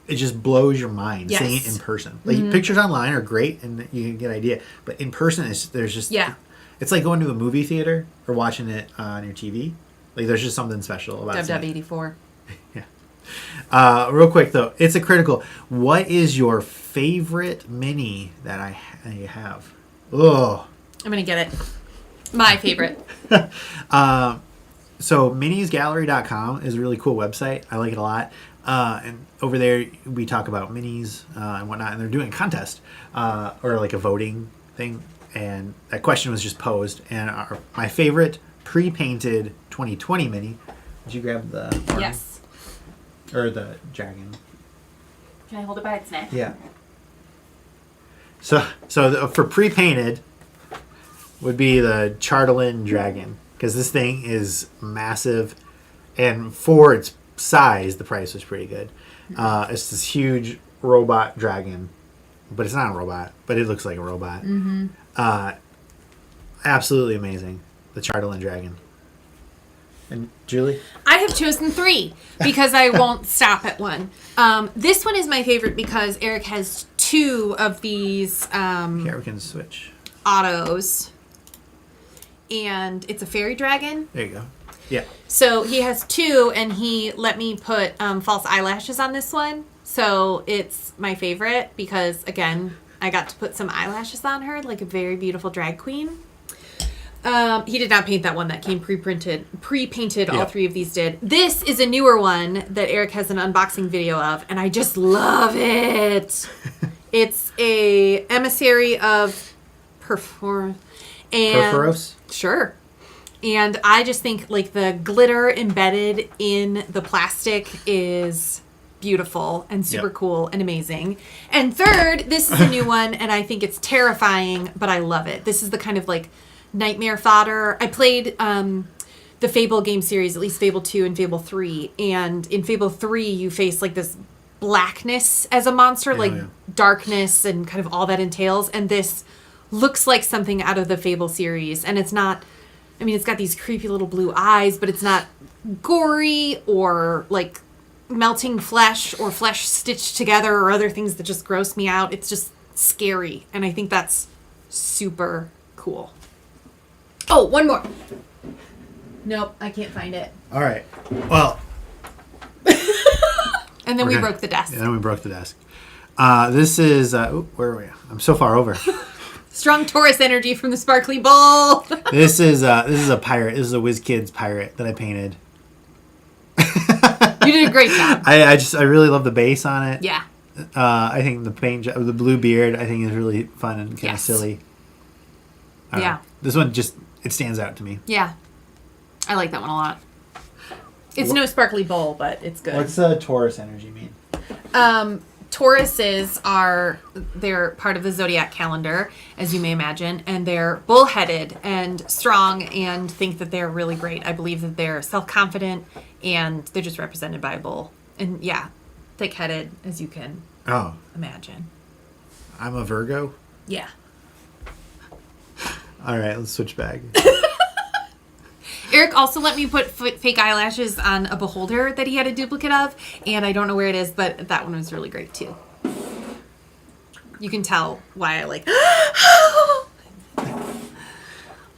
It just blows your mind Yes. seeing it in person. Pictures online are great and you can get an idea, but in person, there's just it's like going to a movie theater or watching it on your TV. There's just something special about it. WW84. Yeah. Real quick though, it's a critical. What is your favorite mini that I have? Oh, I'm gonna get it. My favorite. So minisgallery.com is a really cool website. I like it a lot. And over there we talk about minis and whatnot, and they're doing a contest or a voting thing and that question was just posed. And my favorite pre-painted 2020 mini. Did you grab the arm? Yes. Or the dragon? Can I hold it by its neck? Yeah. So for pre-painted would be the Chardelin dragon, because this thing is massive, and for its size, the price was pretty good. It's this huge robot dragon, but it's not a robot, but it looks like a robot. Mm-hmm. Absolutely amazing, the Chardelin dragon. And Julie? I have chosen 3 because I won't stop at one. This one is my favorite because Eric has 2 of these Here we can switch. autos. And it's a fairy dragon. There you go. Yeah. So he has 2, and he let me put false eyelashes on this one. So it's my favorite because, again, I got to put some eyelashes on her like a very beautiful drag queen. He did not paint that one. That came pre-painted. All 3 of these did. This is a newer one that Eric has an unboxing video of, and I just love it. It's a emissary of Perforos? Sure. And I just think like the glitter embedded in the plastic is beautiful and super cool and amazing. And third, this is a new one, and I think it's terrifying, but I love it. This is the kind of like nightmare fodder. I played the Fable game series, at least Fable 2 and Fable 3. And in Fable 3, you face like this blackness as a monster, darkness and kind of all that entails. And this looks like something out of the Fable series. And it's not, I mean, it's got these creepy little blue eyes, but it's not gory or like melting flesh or flesh stitched together or other things that just gross me out. It's just scary. And I think that's super cool. Oh, one more. Nope, I can't find it. All right. Well. And then we broke the desk. And then we broke the desk. This is, where are we? I'm so far over. Strong Taurus energy from the sparkly ball. This is a pirate. This is a WizKids pirate that I painted. You did a great job. I really love the base on it. Yeah. I think the paint job, the blue beard, I think is really fun and kind of silly. Yeah. This one just, it stands out to me. Yeah. I like that one a lot. It's no sparkly bowl, but it's good. What's Taurus energy mean? Tauruses they're part of the zodiac calendar, as you may imagine, and they're bullheaded and strong and think that they're really great. I believe that they're self-confident and they're just represented by a bull. And yeah, thick-headed, as you can imagine. I'm a Virgo? Yeah. All right, let's switch back. Eric also let me put fake eyelashes on a beholder that he had a duplicate of, and I don't know where it is, but that one was really great too. You can tell why I like.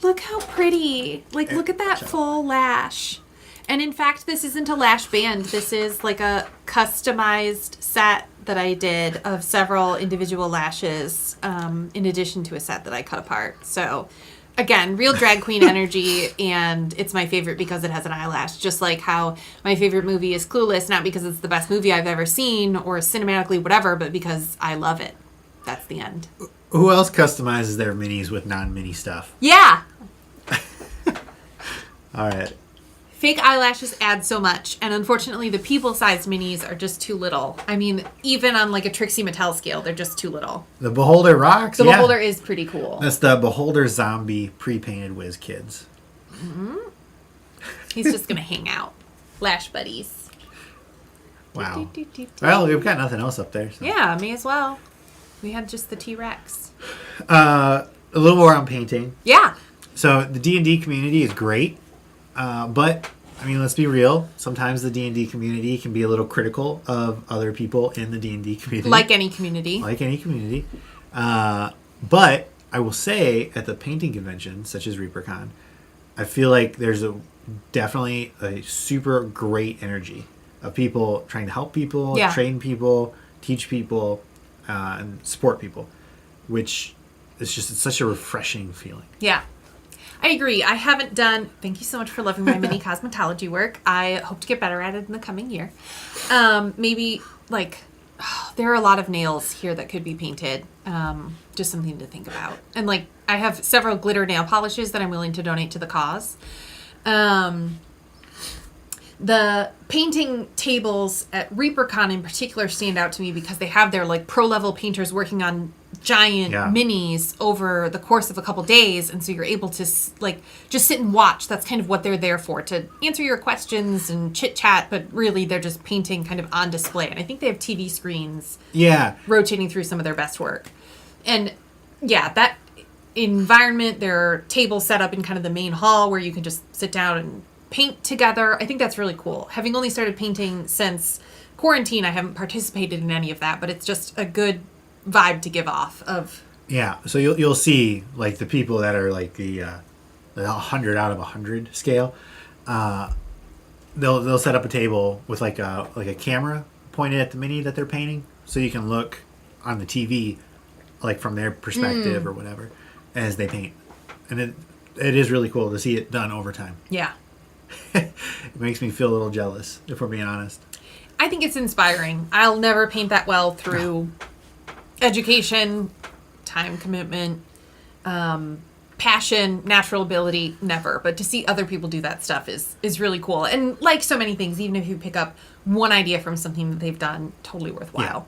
Look how pretty! Like, look at that full lash. And in fact, this isn't a lash band. This is like a customized set that I did of several individual lashes, in addition to a set that I cut apart. So. Again, real drag queen energy, and it's my favorite because it has an eyelash. Just like how my favorite movie is Clueless, not because it's the best movie I've ever seen or cinematically whatever, but because I love it. That's the end. Who else customizes their minis with non-mini stuff? Yeah! All right. Fake eyelashes add so much, and unfortunately the people-sized minis are just too little. I mean, even on like a Trixie Mattel scale, they're just too little. The Beholder rocks. The Beholder is pretty cool. That's the Beholder zombie pre-painted WizKids. Mm-hmm. He's just gonna hang out. Lash buddies. Wow. Well, we've got nothing else up there. So. Yeah, may as well. We had just the T-Rex. A little more on painting. Yeah. So the D&D community is great. But, I mean, let's be real. Sometimes the D&D community can be a little critical of other people in the D&D community. Like any community. Like any community. But I will say, at the painting convention, such as ReaperCon, I feel like there's definitely a super great energy of people trying to help people, train people, teach people, and support people, which is just such a refreshing feeling. Yeah. I agree. I haven't done... Thank you so much for loving my mini cosmetology work. I hope to get better at it in the coming year. Maybe, like, There are a lot of nails here that could be painted. Just something to think about. And like, I have several glitter nail polishes that I'm willing to donate to the cause. The painting tables at ReaperCon in particular stand out to me because they have their like pro level painters working on giant minis over the course of a couple days, and so you're able to like just sit and watch. That's kind of what they're there for, to answer your questions and chit chat, but really they're just painting kind of on display. And I think they have TV screens rotating through some of their best work. And yeah, that environment, there are tables set up in kind of the main hall where you can just sit down and paint together. I think that's really cool. Having only started painting since quarantine, I haven't participated in any of that, but it's just a good vibe to give off of. Yeah, so you'll see like the people that are like the 100 out of 100 scale. They'll set up a table with like a camera pointed at the mini that they're painting, so you can look on the TV like from their perspective or whatever as they paint, and it is really cool to see it done over time. Yeah. It makes me feel a little jealous, if we're being honest. I think it's inspiring. I'll never paint that well through education, time commitment, passion, natural ability, never. But to see other people do that stuff is really cool. And like so many things, even if you pick up one idea from something that they've done, totally worthwhile.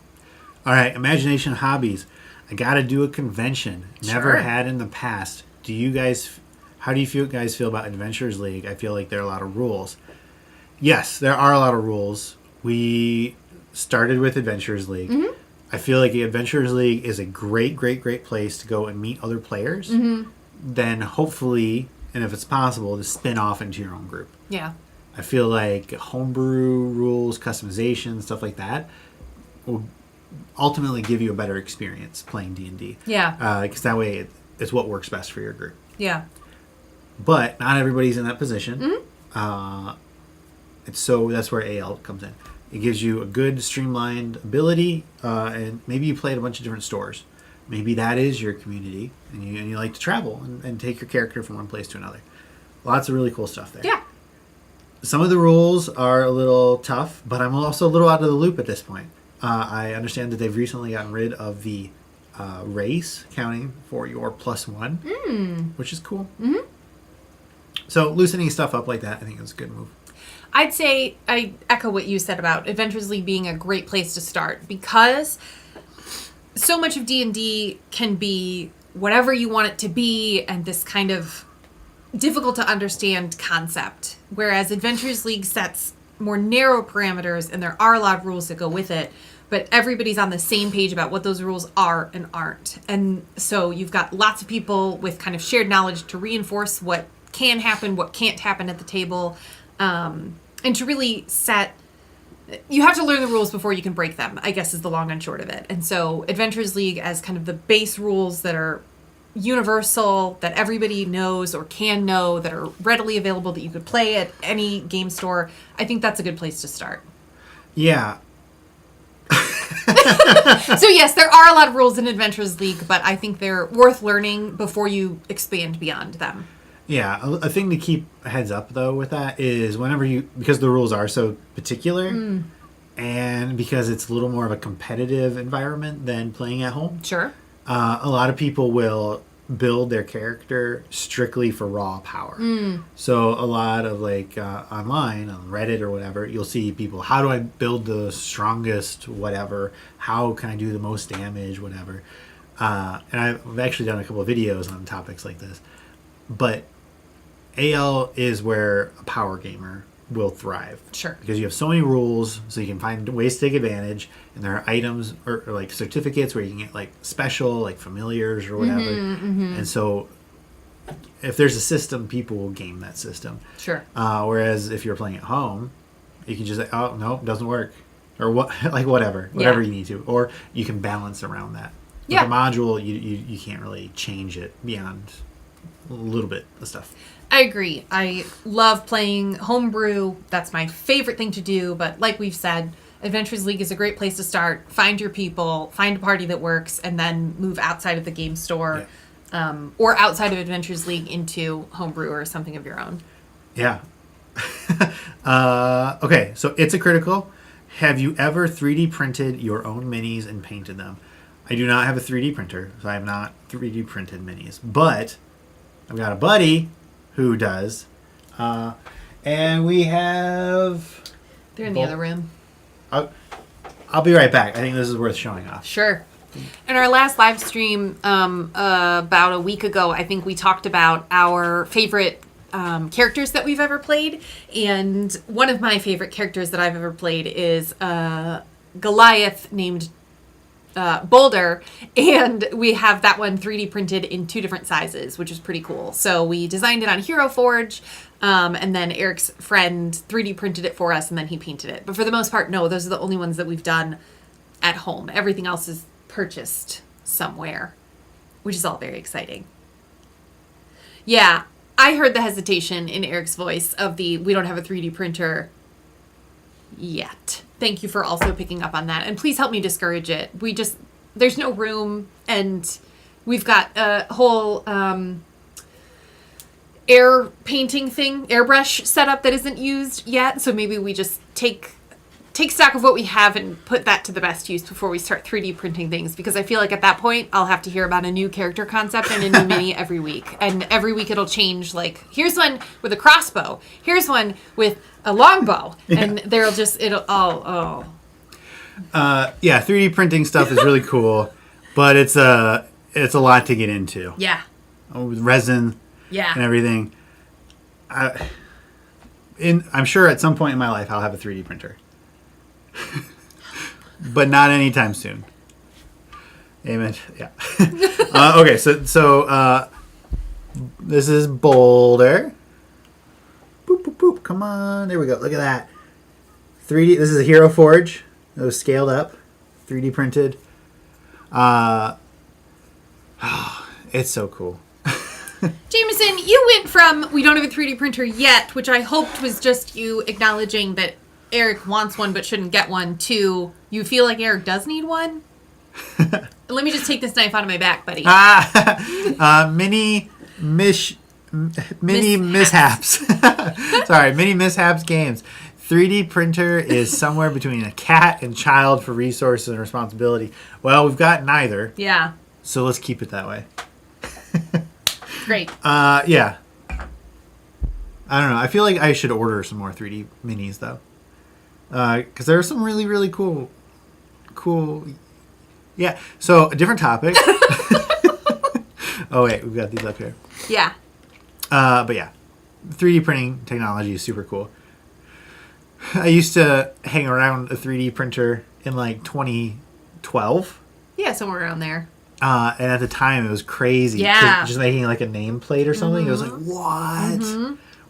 Yeah. All right, imagination hobbies. I got to do a convention. Never had in the past. How do you guys feel about Adventures League? I feel like there are a lot of rules. Yes, there are a lot of rules. We started with Adventures League. Mm-hmm. I feel like the Adventures League is a great, great, great place to go and meet other players. Mm-hmm. Then hopefully, and if it's possible, to spin off into your own group. Yeah. I feel like homebrew rules, customization, stuff like that will ultimately give you a better experience playing D&D. Yeah. Because that way it's what works best for your group. Yeah. But not everybody's in that position. Mm-hmm. So that's where AL comes in. It gives you a good streamlined ability, and maybe you play at a bunch of different stores. Maybe that is your community, and you like to travel and take your character from one place to another. Lots of really cool stuff there. Yeah. Some of the rules are a little tough, but I'm also a little out of the loop at this point. I understand that they've recently gotten rid of the race counting for your +1, which is cool. Mm-hmm. So loosening stuff up like that, I think is a good move. I'd say I echo what you said about Adventures League being a great place to start, because so much of D&D can be whatever you want it to be, and this kind of difficult to understand concept, whereas Adventures League sets more narrow parameters and there are a lot of rules that go with it, but everybody's on the same page about what those rules are and aren't. And so you've got lots of people with kind of shared knowledge to reinforce what can happen, what can't happen at the table, and to really set... You have to learn the rules before you can break them, I guess, is the long and short of it. And so Adventures League as kind of the base rules that are universal, that everybody knows or can know, that are readily available, that you could play at any game store, I think that's a good place to start. Yeah. So yes, there are a lot of rules in Adventures League, but I think they're worth learning before you expand beyond them. Yeah, a thing to keep a heads up, though, with that is whenever because the rules are so particular, and because it's a little more of a competitive environment than playing at home. Sure. A lot of people will build their character strictly for raw power. So a lot of online, on Reddit or whatever, you'll see people, how do I build the strongest whatever? How can I do the most damage, whatever? And I've actually done a couple of videos on topics like this. But AL is where a power gamer will thrive. Sure. Because you have so many rules, so you can find ways to take advantage, and there are items or like certificates where you can get like special, like familiars or whatever. And so if there's a system, people will game that system. Sure. Whereas if you're playing at home, you can just say, oh, no, it doesn't work. Or what, like whatever you need to. Or you can balance around that. With a module, you can't really change it beyond a little bit of stuff. I agree. I love playing homebrew. That's my favorite thing to do. But like we've said, Adventures League is a great place to start. Find your people, find a party that works, and then move outside of the game store or outside of Adventures League into homebrew or something of your own. Yeah. Okay, so it's a critical. have you ever 3D printed your own minis and painted them? I do not have a 3D printer, so I have not 3D printed minis. But I've got a buddy who does. And we have... They're in the other room. I'll be right back. I think this is worth showing off. Sure. In our last live stream about a week ago, I think we talked about our favorite characters that we've ever played. And one of my favorite characters that I've ever played is Goliath named Boulder. And we have that one 3D printed in 2 different sizes, which is pretty cool. So we designed it on Hero Forge. And then Eric's friend 3D printed it for us, and then he painted it. But for the most part, no, those are the only ones that we've done at home. Everything else is purchased somewhere, which is all very exciting. Yeah, I heard the hesitation in Eric's voice of we don't have a 3D printer yet. Thank you for also picking up on that. And please help me discourage it. There's no room, and we've got a whole... air painting thing, airbrush setup that isn't used yet. So maybe we just take stock of what we have and put that to the best use before we start 3D printing things. Because I feel like at that point, I'll have to hear about a new character concept and a new mini every week. And every week it'll change. Like, here's one with a crossbow. Here's one with a longbow. Yeah. And Yeah, 3D printing stuff is really cool. But it's a lot to get into. Yeah. With resin. Yeah. And everything. I'm sure at some point in my life I'll have a 3D printer. But not anytime soon. Amen. Yeah. Okay, so this is Boulder. Boop, boop, boop. Come on. There we go. Look at that. 3D. This is a Hero Forge. It was scaled up. 3D printed. It's so cool. Jameson, you went from we don't have a 3D printer yet, which I hoped was just you acknowledging that Eric wants one but shouldn't get one, to you feel like Eric does need one? Let me just take this knife out of my back, buddy. Mini mishaps. Sorry, mini mishaps games. 3D printer is somewhere between a cat and child for resources and responsibility. Well, we've got neither. Yeah. So let's keep it that way. Great. Yeah. I don't know. I feel like I should order some more 3D minis, though. Because there are some really, really cool... Yeah. So, a different topic. Oh, wait. We've got these up here. Yeah. But yeah. 3D printing technology is super cool. I used to hang around a 3D printer in, like, 2012. Yeah, somewhere around there. And at the time, it was crazy. Yeah. Just making like a nameplate or something. It was like, what?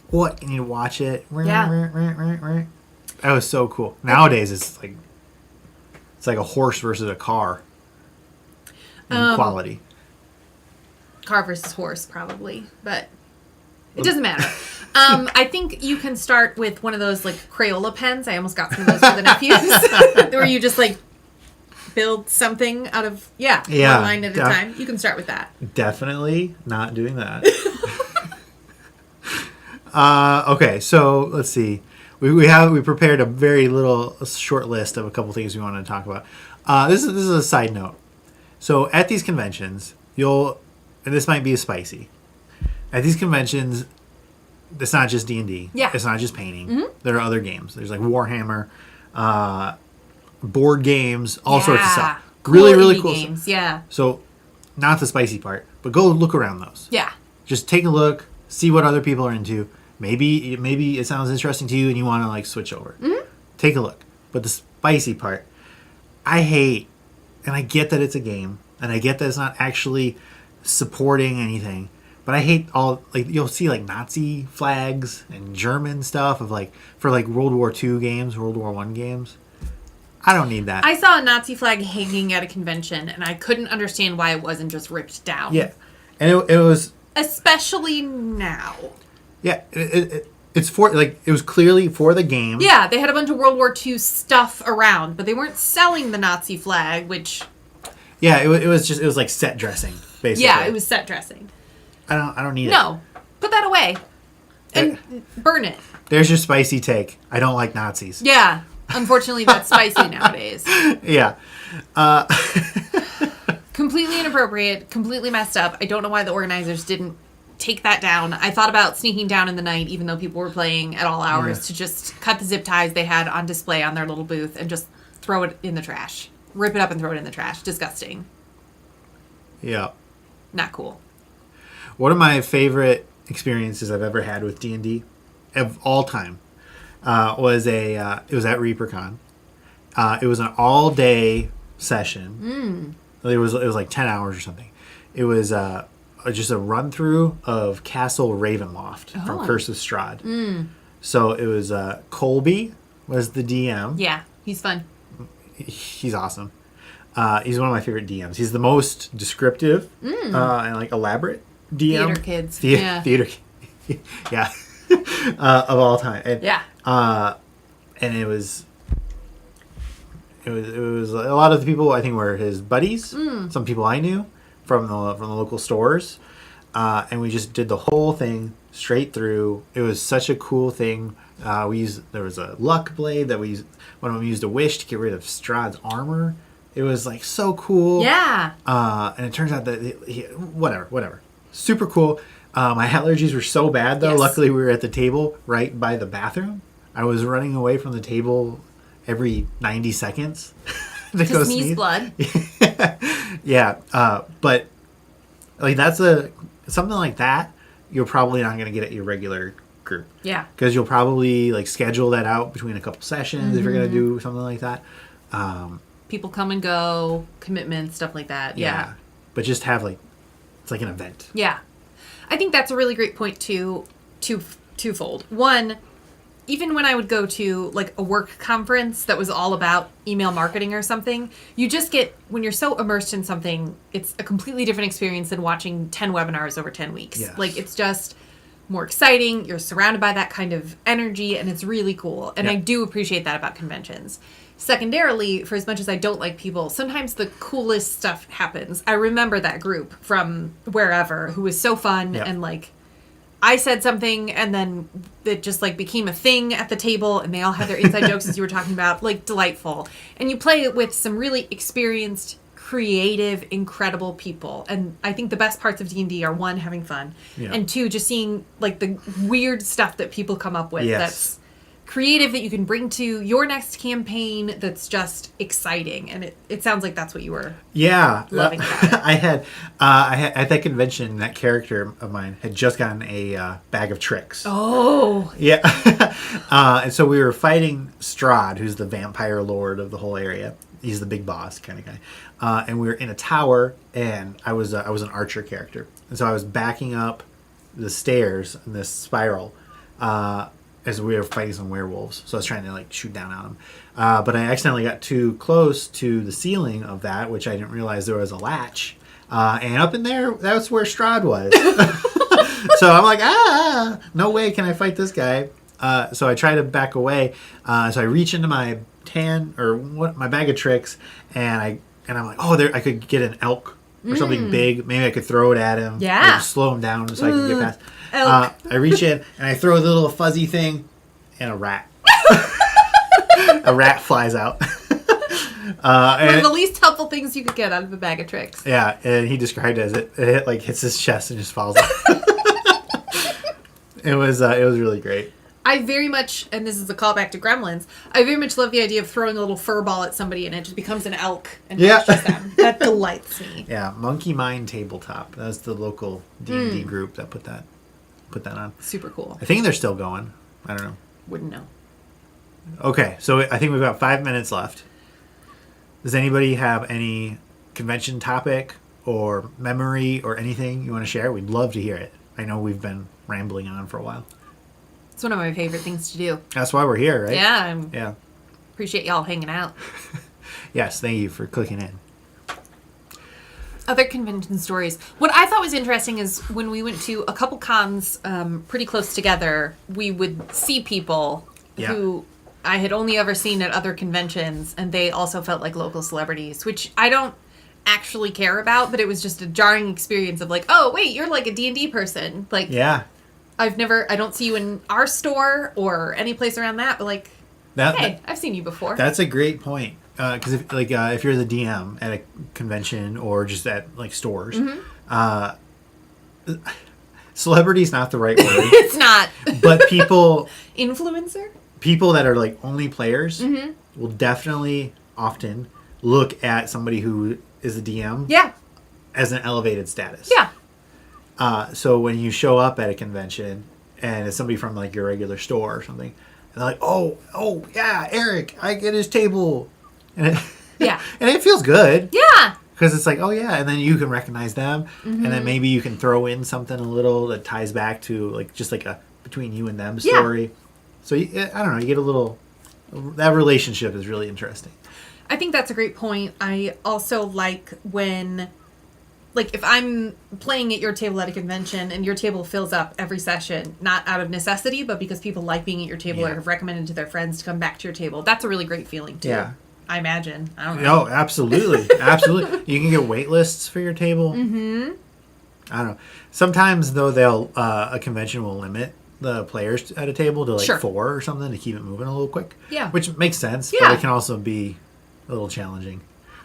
What? You need to watch it. Yeah. That was so cool. Nowadays, it's like a horse versus a car in quality. Car versus horse, probably. But it doesn't matter. I think you can start with one of those like Crayola pens. I almost got some of those for the nephews. Where you just like build something out of one line at a time. You can start with that. Definitely not doing that. Okay, so let's see. We prepared a very short list of a couple things we wanted to talk about. This is a side note. So at these conventions, and this might be spicy. At these conventions, it's not just D&D. Yeah. It's not just painting. Mm-hmm. There are other games. There's like Warhammer, board games, all sorts of stuff. Cool, really, really cool games. Stuff. Yeah. So, not the spicy part, but go look around those. Yeah. Just take a look, see what other people are into. Maybe it sounds interesting to you and you want to like switch over. Mm-hmm. Take a look. But the spicy part, I hate, and I get that it's a game, and I get that it's not actually supporting anything, but I hate all, like, you'll see like Nazi flags and German stuff of like, for like World War II games, World War I games. I don't need that. I saw a Nazi flag hanging at a convention, and I couldn't understand why it wasn't just ripped down. Yeah. And it was... Especially now. Yeah. It's for, like, it was clearly for the game. Yeah, they had a bunch of World War II stuff around, but they weren't selling the Nazi flag, which... Yeah, it was like set dressing, basically. Yeah, it was set dressing. I don't need it. No. Put that away. And burn it. There's your spicy take. I don't like Nazis. Yeah. Unfortunately, that's spicy nowadays. Yeah. Completely inappropriate, completely messed up. I don't know why the organizers didn't take that down. I thought about sneaking down in the night, even though people were playing at all hours, to just cut the zip ties they had on display on their little booth and just throw it in the trash. Rip it up and throw it in the trash. Disgusting. Yeah. Not cool. One of my favorite experiences I've ever had with D&D of all time was it was at ReaperCon. It was an all-day session. It was like 10 hours or something. It was just a run-through of Castle Ravenloft from Curse of Strahd. So it was Colby was the DM. Yeah, he's fun. He's awesome. He's one of my favorite DMs. He's the most descriptive and like elaborate DM. Theater kids. Theater. Yeah. Of all time. And, Yeah. And it was a lot of the people I think were his buddies. Some people I knew from the local stores, and we just did the whole thing straight through. It was such a cool thing. There was a luck blade that one of them used a wish to get rid of Strahd's armor. It was like so cool. Yeah. And it turns out that whatever, super cool. My allergies were so bad though. Yes. Luckily, we were at the table right by the bathroom. I was running away from the table every 90 seconds to go sneeze blood. Yeah, but like something like that. You're probably not going to get at your regular group. Yeah. Because you'll probably like schedule that out between a couple sessions if you're going to do something like that. People come and go, commitments, stuff like that. Yeah. But just have it's like an event. Yeah. I think that's a really great point twofold. One, even when I would go to like a work conference that was all about email marketing or something, you just get, when you're so immersed in something, it's a completely different experience than watching 10 webinars over 10 weeks. Yes. Like it's just more exciting. You're surrounded by that kind of energy and it's really cool. And I do appreciate that about conventions. Secondarily, for as much as I don't like people, sometimes the coolest stuff happens. I remember that group from wherever who was so fun and like I said something and then it just like became a thing at the table and they all had their inside jokes as you were talking about, like delightful. And you play it with some really experienced, creative, incredible people. And I think the best parts of D&D are one, having fun, and two, just seeing like the weird stuff that people come up with that's creative that you can bring to your next campaign that's just exciting. And it sounds like that's what you were loving about it. I had at that convention, that character of mine had just gotten a bag of tricks. Oh. Yeah. And so we were fighting Strahd, who's the vampire lord of the whole area. He's the big boss kind of guy. And we were in a tower, and I was an archer character. And so I was backing up the stairs in this spiral as we were fighting some werewolves. So I was trying to like shoot down on them. But I accidentally got too close to the ceiling of that, which I didn't realize there was a latch. And up in there, that's where Strahd was. So I'm like, no way can I fight this guy. So I try to back away. So I reach into my my bag of tricks, and I'm like, I could get an elk or something big. Maybe I could throw it at him. Yeah. Or slow him down so I can get past. Elk. I reach in and I throw the little fuzzy thing, and a rat. A rat flies out. One of the least helpful things you could get out of a bag of tricks. Yeah, and he described it as it hits his chest and just falls out. It was really great. I very much, and this is a callback to Gremlins, I very much love the idea of throwing a little fur ball at somebody and it just becomes an elk and crushes them. That delights me. Yeah, Monkey Mind Tabletop. That's the local D&D group that put that on. Super cool. I think they're still going. I don't know. Wouldn't know. Okay, so I think we've got 5 minutes left. Does anybody have any convention topic or memory or anything you want to share? We'd love to hear it. I know we've been rambling on for a while. It's one of my favorite things to do. That's why we're here, right? Yeah. Appreciate y'all hanging out. Yes, thank you for clicking in. Other convention stories. What I thought was interesting is when we went to a couple cons pretty close together, we would see people who I had only ever seen at other conventions, and they also felt like local celebrities, which I don't actually care about, but it was just a jarring experience of like, oh, wait, you're like a D&D person. Like, yeah. I don't see you in our store or any place around that, but like, Hey, I've seen you before. That's a great point. Because if you're the DM at a convention or just at like stores, celebrity's not the right word. It's not. But people that are like only players will definitely often look at somebody who is a DM as an elevated status. Yeah. So when you show up at a convention and it's somebody from like your regular store or something, and they're like, oh yeah, Eric, I get his table. And it feels good. Yeah. Because it's like, oh yeah, and then you can recognize them, and then maybe you can throw in something a little that ties back to like just like a between you and them story. So I don't know, you get a little. That relationship is really interesting. I think that's a great point. I also like when, like, if I'm playing at your table at a convention and your table fills up every session, not out of necessity, but because people like being at your table or have recommended to their friends to come back to your table. That's a really great feeling too. Yeah. I imagine. I don't know. Oh, absolutely. Absolutely. You can get wait lists for your table. Mm-hmm. I don't know. Sometimes, though, a convention will limit the players at a table to, like, 4 or something to keep it moving a little quick. Yeah. Which makes sense, but it can also be a little challenging.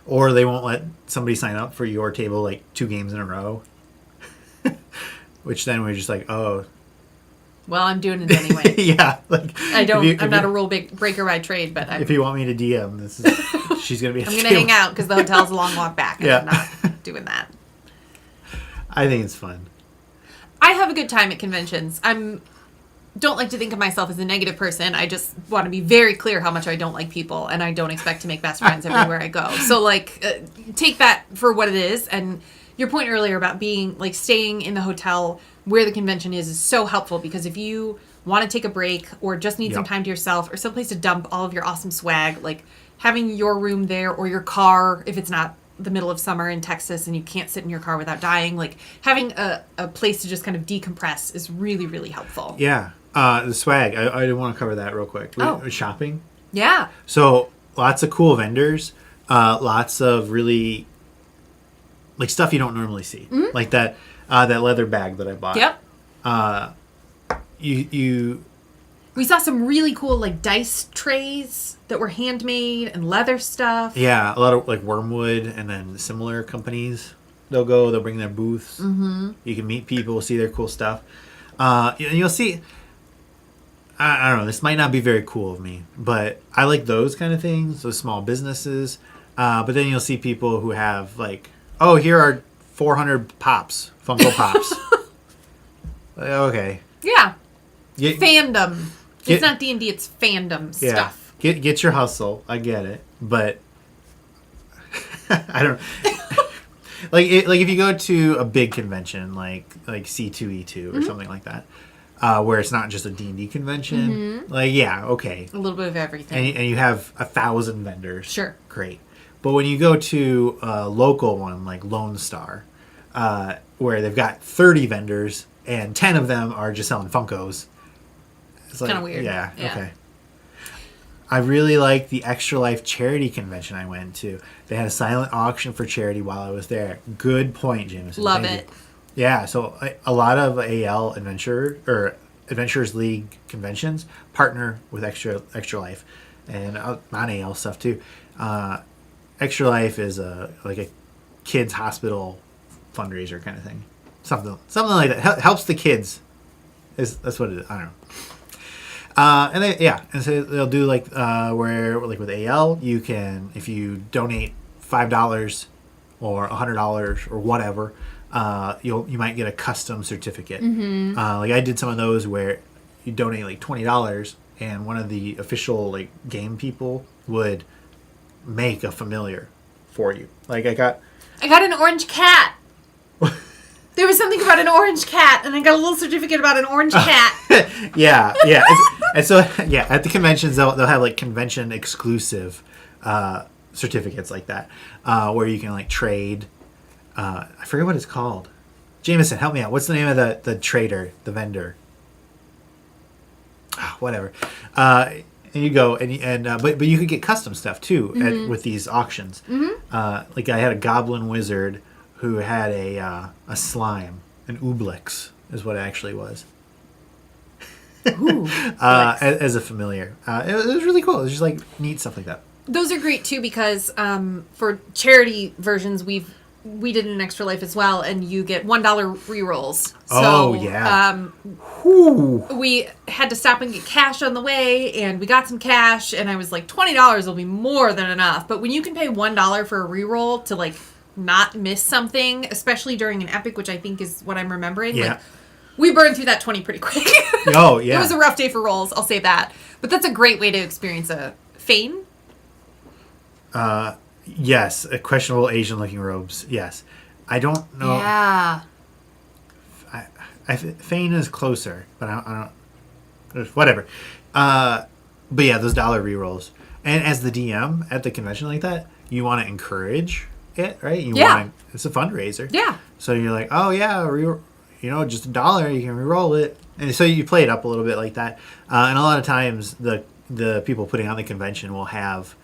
Or they won't let somebody sign up for your table, like, 2 games in a row. Which then we're just like, oh... Well, I'm doing it anyway. Yeah, like I'm not a rule breaker by trade, but if you want me to DM, she's gonna be. I'm gonna hang out because the hotel's a long walk back. And I'm not doing that. I think it's fun. I have a good time at conventions. Don't like to think of myself as a negative person. I just want to be very clear how much I don't like people, and I don't expect to make best friends everywhere I go. So, like, take that for what it is. And your point earlier about being like staying in the hotel where the convention is so helpful, because if you want to take a break or just need some time to yourself or someplace to dump all of your awesome swag, like having your room there or your car, if it's not the middle of summer in Texas and you can't sit in your car without dying, like having a place to just kind of decompress is really, really helpful. Yeah. The swag, I want to cover that real quick. Shopping. Yeah. So lots of cool vendors, lots of really like stuff you don't normally see, like that leather bag that I bought. Yep. We saw some really cool like dice trays that were handmade and leather stuff. Yeah, a lot of like Wormwood and then similar companies. They'll bring their booths. Mm-hmm. You can meet people, see their cool stuff. You'll see. I don't know. This might not be very cool of me, but I like those kind of things, those small businesses. But then you'll see people who have like, oh, here are 400 pops, Funko Pops. Okay. Yeah. Fandom. It's not D&D, it's fandom stuff. Get your hustle. I get it. But I don't like if you go to a big convention like C2E2 or something like that, where it's not just a D&D convention, okay. A little bit of everything. And you have 1,000 vendors. Sure. Great. But when you go to a local one like Lone Star, where they've got 30 vendors and 10 of them are just selling Funkos. It's kind of weird. Yeah, okay. I really like the Extra Life charity convention I went to. They had a silent auction for charity while I was there. Good point, Jameson. Love it. Yeah, so a lot of AL Adventurers League conventions partner with Extra Life, and non-AL stuff too. Extra Life is like a kids hospital fundraiser kind of thing, something like that. Helps the kids. That's what it is. I don't know. And so they'll do like where like with AL, you can, if you donate $5 or $100 or whatever, you might get a custom certificate. Mm-hmm. Like I did some of those where you donate like $20 and one of the official like game people would make a familiar for you. Like I got an orange cat. There was something about an orange cat, and I got a little certificate about an orange cat. yeah. And so, at the conventions, they'll have, like, convention exclusive certificates like that, where you can, like, trade. I forget what it's called. Jameson, help me out. What's the name of the trader, the vendor? Whatever. And you go, but you could get custom stuff, too, with these auctions. Mm-hmm. Like, I had a goblin wizard who had a slime, an Ooblex is what it actually was. Ooh, as a familiar. It was really cool. It was just like neat stuff like that. those are great too because for charity versions we did an Extra Life as well, and you get $1 rerolls. Oh, yeah. Whew. We had to stop and get cash on the way, and we got some cash, and I was like, $20 will be more than enough. But when you can pay $1 for a reroll to like not miss something, especially during an epic, which I think is what I'm remembering, Yeah. like we burned through that 20 pretty quick. Oh, yeah. It was a rough day for rolls, I'll say that. But that's a great way to experience a feign. Yes, questionable Asian-looking robes. Yes, I don't know. Yeah. Fane is closer, but I don't. Whatever. But yeah, those dollar rerolls, and as the DM at the convention like that, you want to encourage it, right? It's a fundraiser. Yeah. So you're like, oh yeah, just $1, you can reroll it, and so you play it up a little bit like that. And a lot of times, the people putting on the convention will have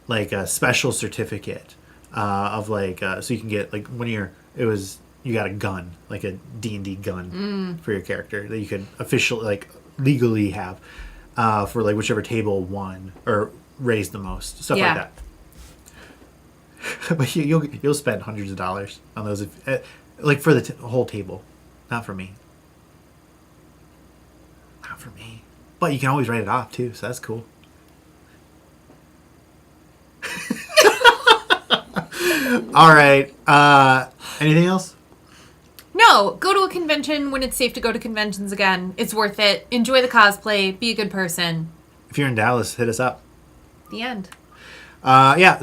like a special certificate of like so you can get like you got a gun, like a D&D gun for your character that you could officially like legally have for like whichever table won or raised the most, stuff like that. But you'll spend hundreds of dollars on those like for the whole table, not for me. But you can always write it off too, so that's cool. All right. Anything else? No, go to a convention when it's safe to go to conventions again. It's worth it. Enjoy the cosplay. Be a good person. If you're in Dallas, hit us up. The end.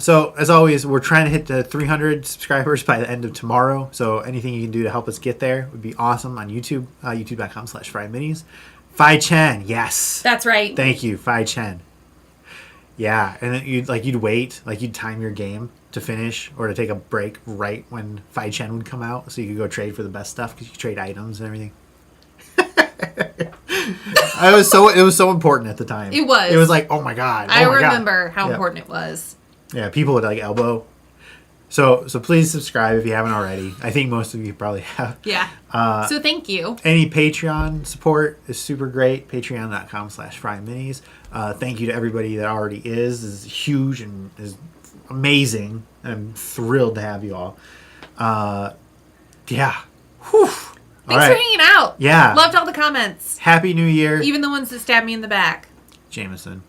So as always, we're trying to hit the 300 subscribers by the end of tomorrow. So anything you can do to help us get there would be awesome on YouTube, youtube.com/FryMinis. Phi Chen, yes. That's right. Thank you, Phi Chen. Yeah, and then you'd wait, like you'd time your game to finish or to take a break right when Phi Chen would come out, so you could go trade for the best stuff because you could trade items and everything. It was so important at the time. It was. It was like, oh my god. I remember how important it was. Yeah, people would like elbow. So please subscribe if you haven't already. I think most of you probably have. Yeah. So thank you. Any Patreon support is super great. Patreon.com/FryMinis. Thank you to everybody that already is. This is huge and is amazing. I'm thrilled to have you all. Yeah. Whew. Thanks for hanging out. Yeah. Loved all the comments. Happy New Year. Even the ones that stabbed me in the back. Jameson.